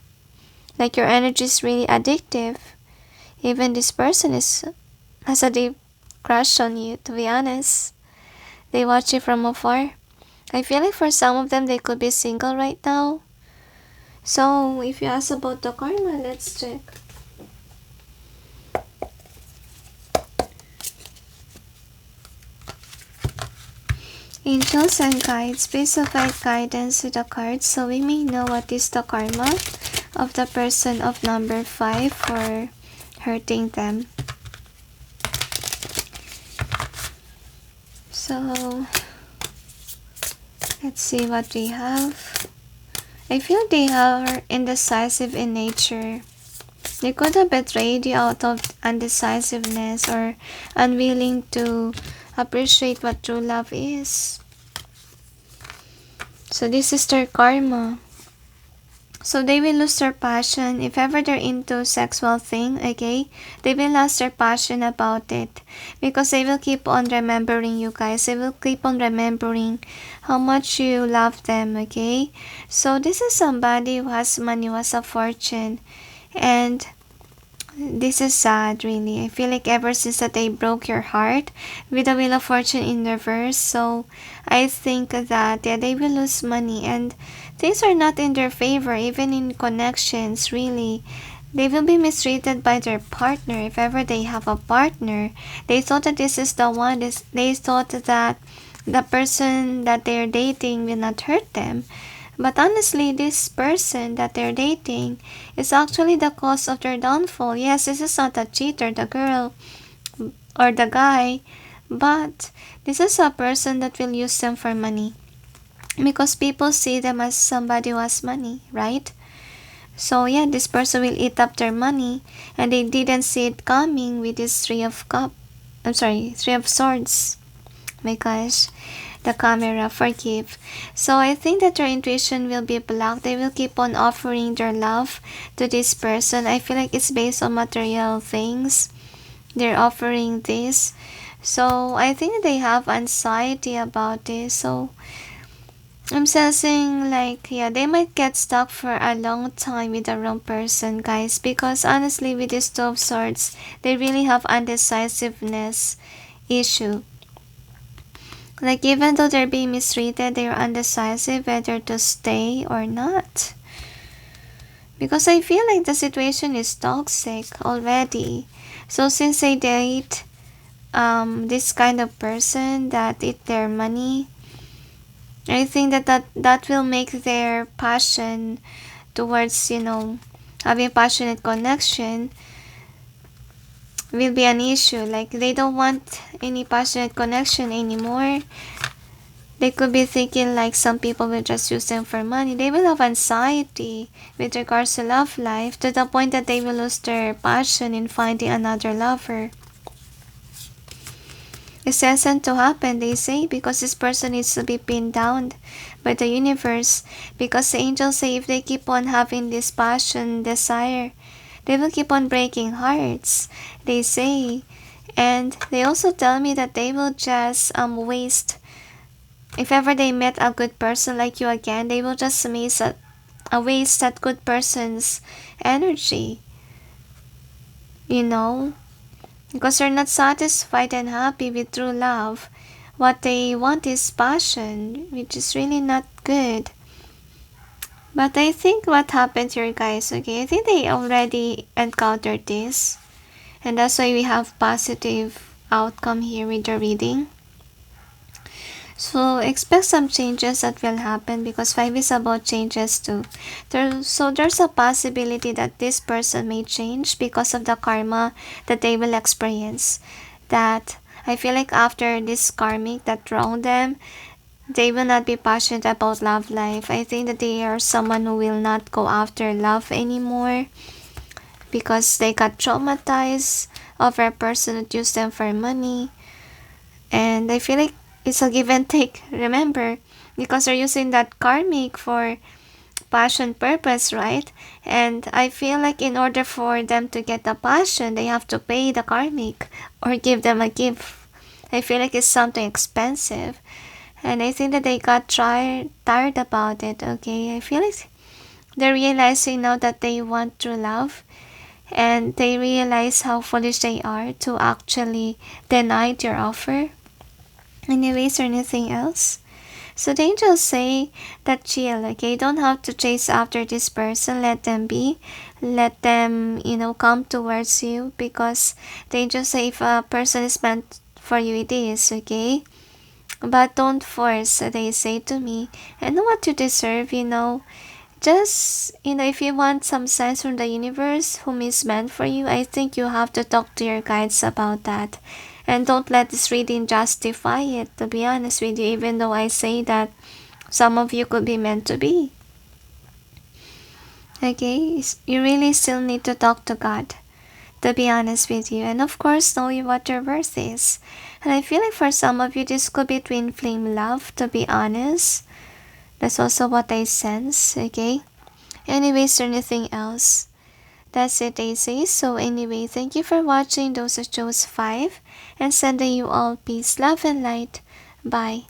Like your energy is really addictive. Even this person has a deep crush on you, to be honest. They watch you from afar. I feel like for some of them, they could be single right now. So, if you ask about the karma, let's check. Angels and guides, please provide guidance to the cards so we may know what is the karma of the person of number 5 for hurting them. So, let's see what we have. I feel they are indecisive in nature. They could have betrayed you out of undecisiveness or unwilling to appreciate what true love is. So this is their karma. So they will lose their passion if ever they're into sexual thing, okay? They will lose their passion about it because they will keep on remembering you guys. They will keep on remembering how much you love them, okay? So this is somebody who has money, who has a fortune, and this is sad, really. I feel like ever since that they broke your heart with the Wheel of Fortune in reverse, so I think that they will lose money and things are not in their favor, even in connections, really. They will be mistreated by their partner if ever they have a partner. They thought that this is the one, they thought that the person that they're dating will not hurt them. But honestly, this person that they're dating is actually the cause of their downfall. Yes, this is not a cheater, the girl or the guy, but this is a person that will use them for money. Because people see them as somebody who has money, right? So yeah, this person will eat up their money and they didn't see it coming with this Three of Swords. My gosh, the camera, forgive. So I think that their intuition will be blocked. They will keep on offering their love to this person. I feel like it's based on material things. They're offering this. So I think they have anxiety about this. So I'm sensing like, yeah, they might get stuck for a long time with the wrong person, guys. Because honestly, with this Two of Swords, they really have undecisiveness issue. Like even though they're being mistreated, they're undecisive whether to stay or not. Because I feel like the situation is toxic already. So since they date this kind of person that eat their money, I think that will make their passion towards, having passionate connection will be an issue. Like they don't want any passionate connection anymore. They could be thinking like some people will just use them for money. They will have anxiety with regards to love life to the point that they will lose their passion in finding another lover. It's destined to happen, they say, because this person needs to be pinned down by the universe. Because the angels say if they keep on having this passion, desire, they will keep on breaking hearts, they say. And they also tell me that they will just waste. If ever they met a good person like you again, they will just waste that good person's energy. Because they're not satisfied and happy with true love. What they want is passion, which is really not good. But I think what happened here, guys, okay, I think they already encountered this. And that's why we have positive outcome here with the reading. So expect some changes that will happen because 5 is about changes too. So there's a possibility that this person may change because of the karma that they will experience. That I feel like after this karmic that wronged them, they will not be passionate about love life. I think that they are someone who will not go after love anymore because they got traumatized over a person that used them for money. And I feel like it's a give and take, remember, because they're using that karmic for passion purpose, right? And I feel like in order for them to get the passion, they have to pay the karmic or give them a gift. I feel like it's something expensive. And I think that they got tired about it, okay? I feel like they're realizing now that they want true love. And they realize how foolish they are to actually deny your offer. Anyways, or anything else? So the angels say that chill, okay? Don't have to chase after this person. Let them be. Let them, come towards you, because the angels say if a person is meant for you, it is, okay? But don't force, they say to me. I know what you deserve, Just, if you want some signs from the universe whom is meant for you, I think you have to talk to your guides about that. And don't let this reading justify it, to be honest with you, even though I say that some of you could be meant to be. Okay? You really still need to talk to God, to be honest with you. And of course, know what your worth is. And I feel like for some of you, this could be twin flame love, to be honest. That's also what I sense, okay? Anyways, anything else? That's it, they say. So anyway, thank you for watching those who chose 5, and sending you all peace, love, and light. Bye.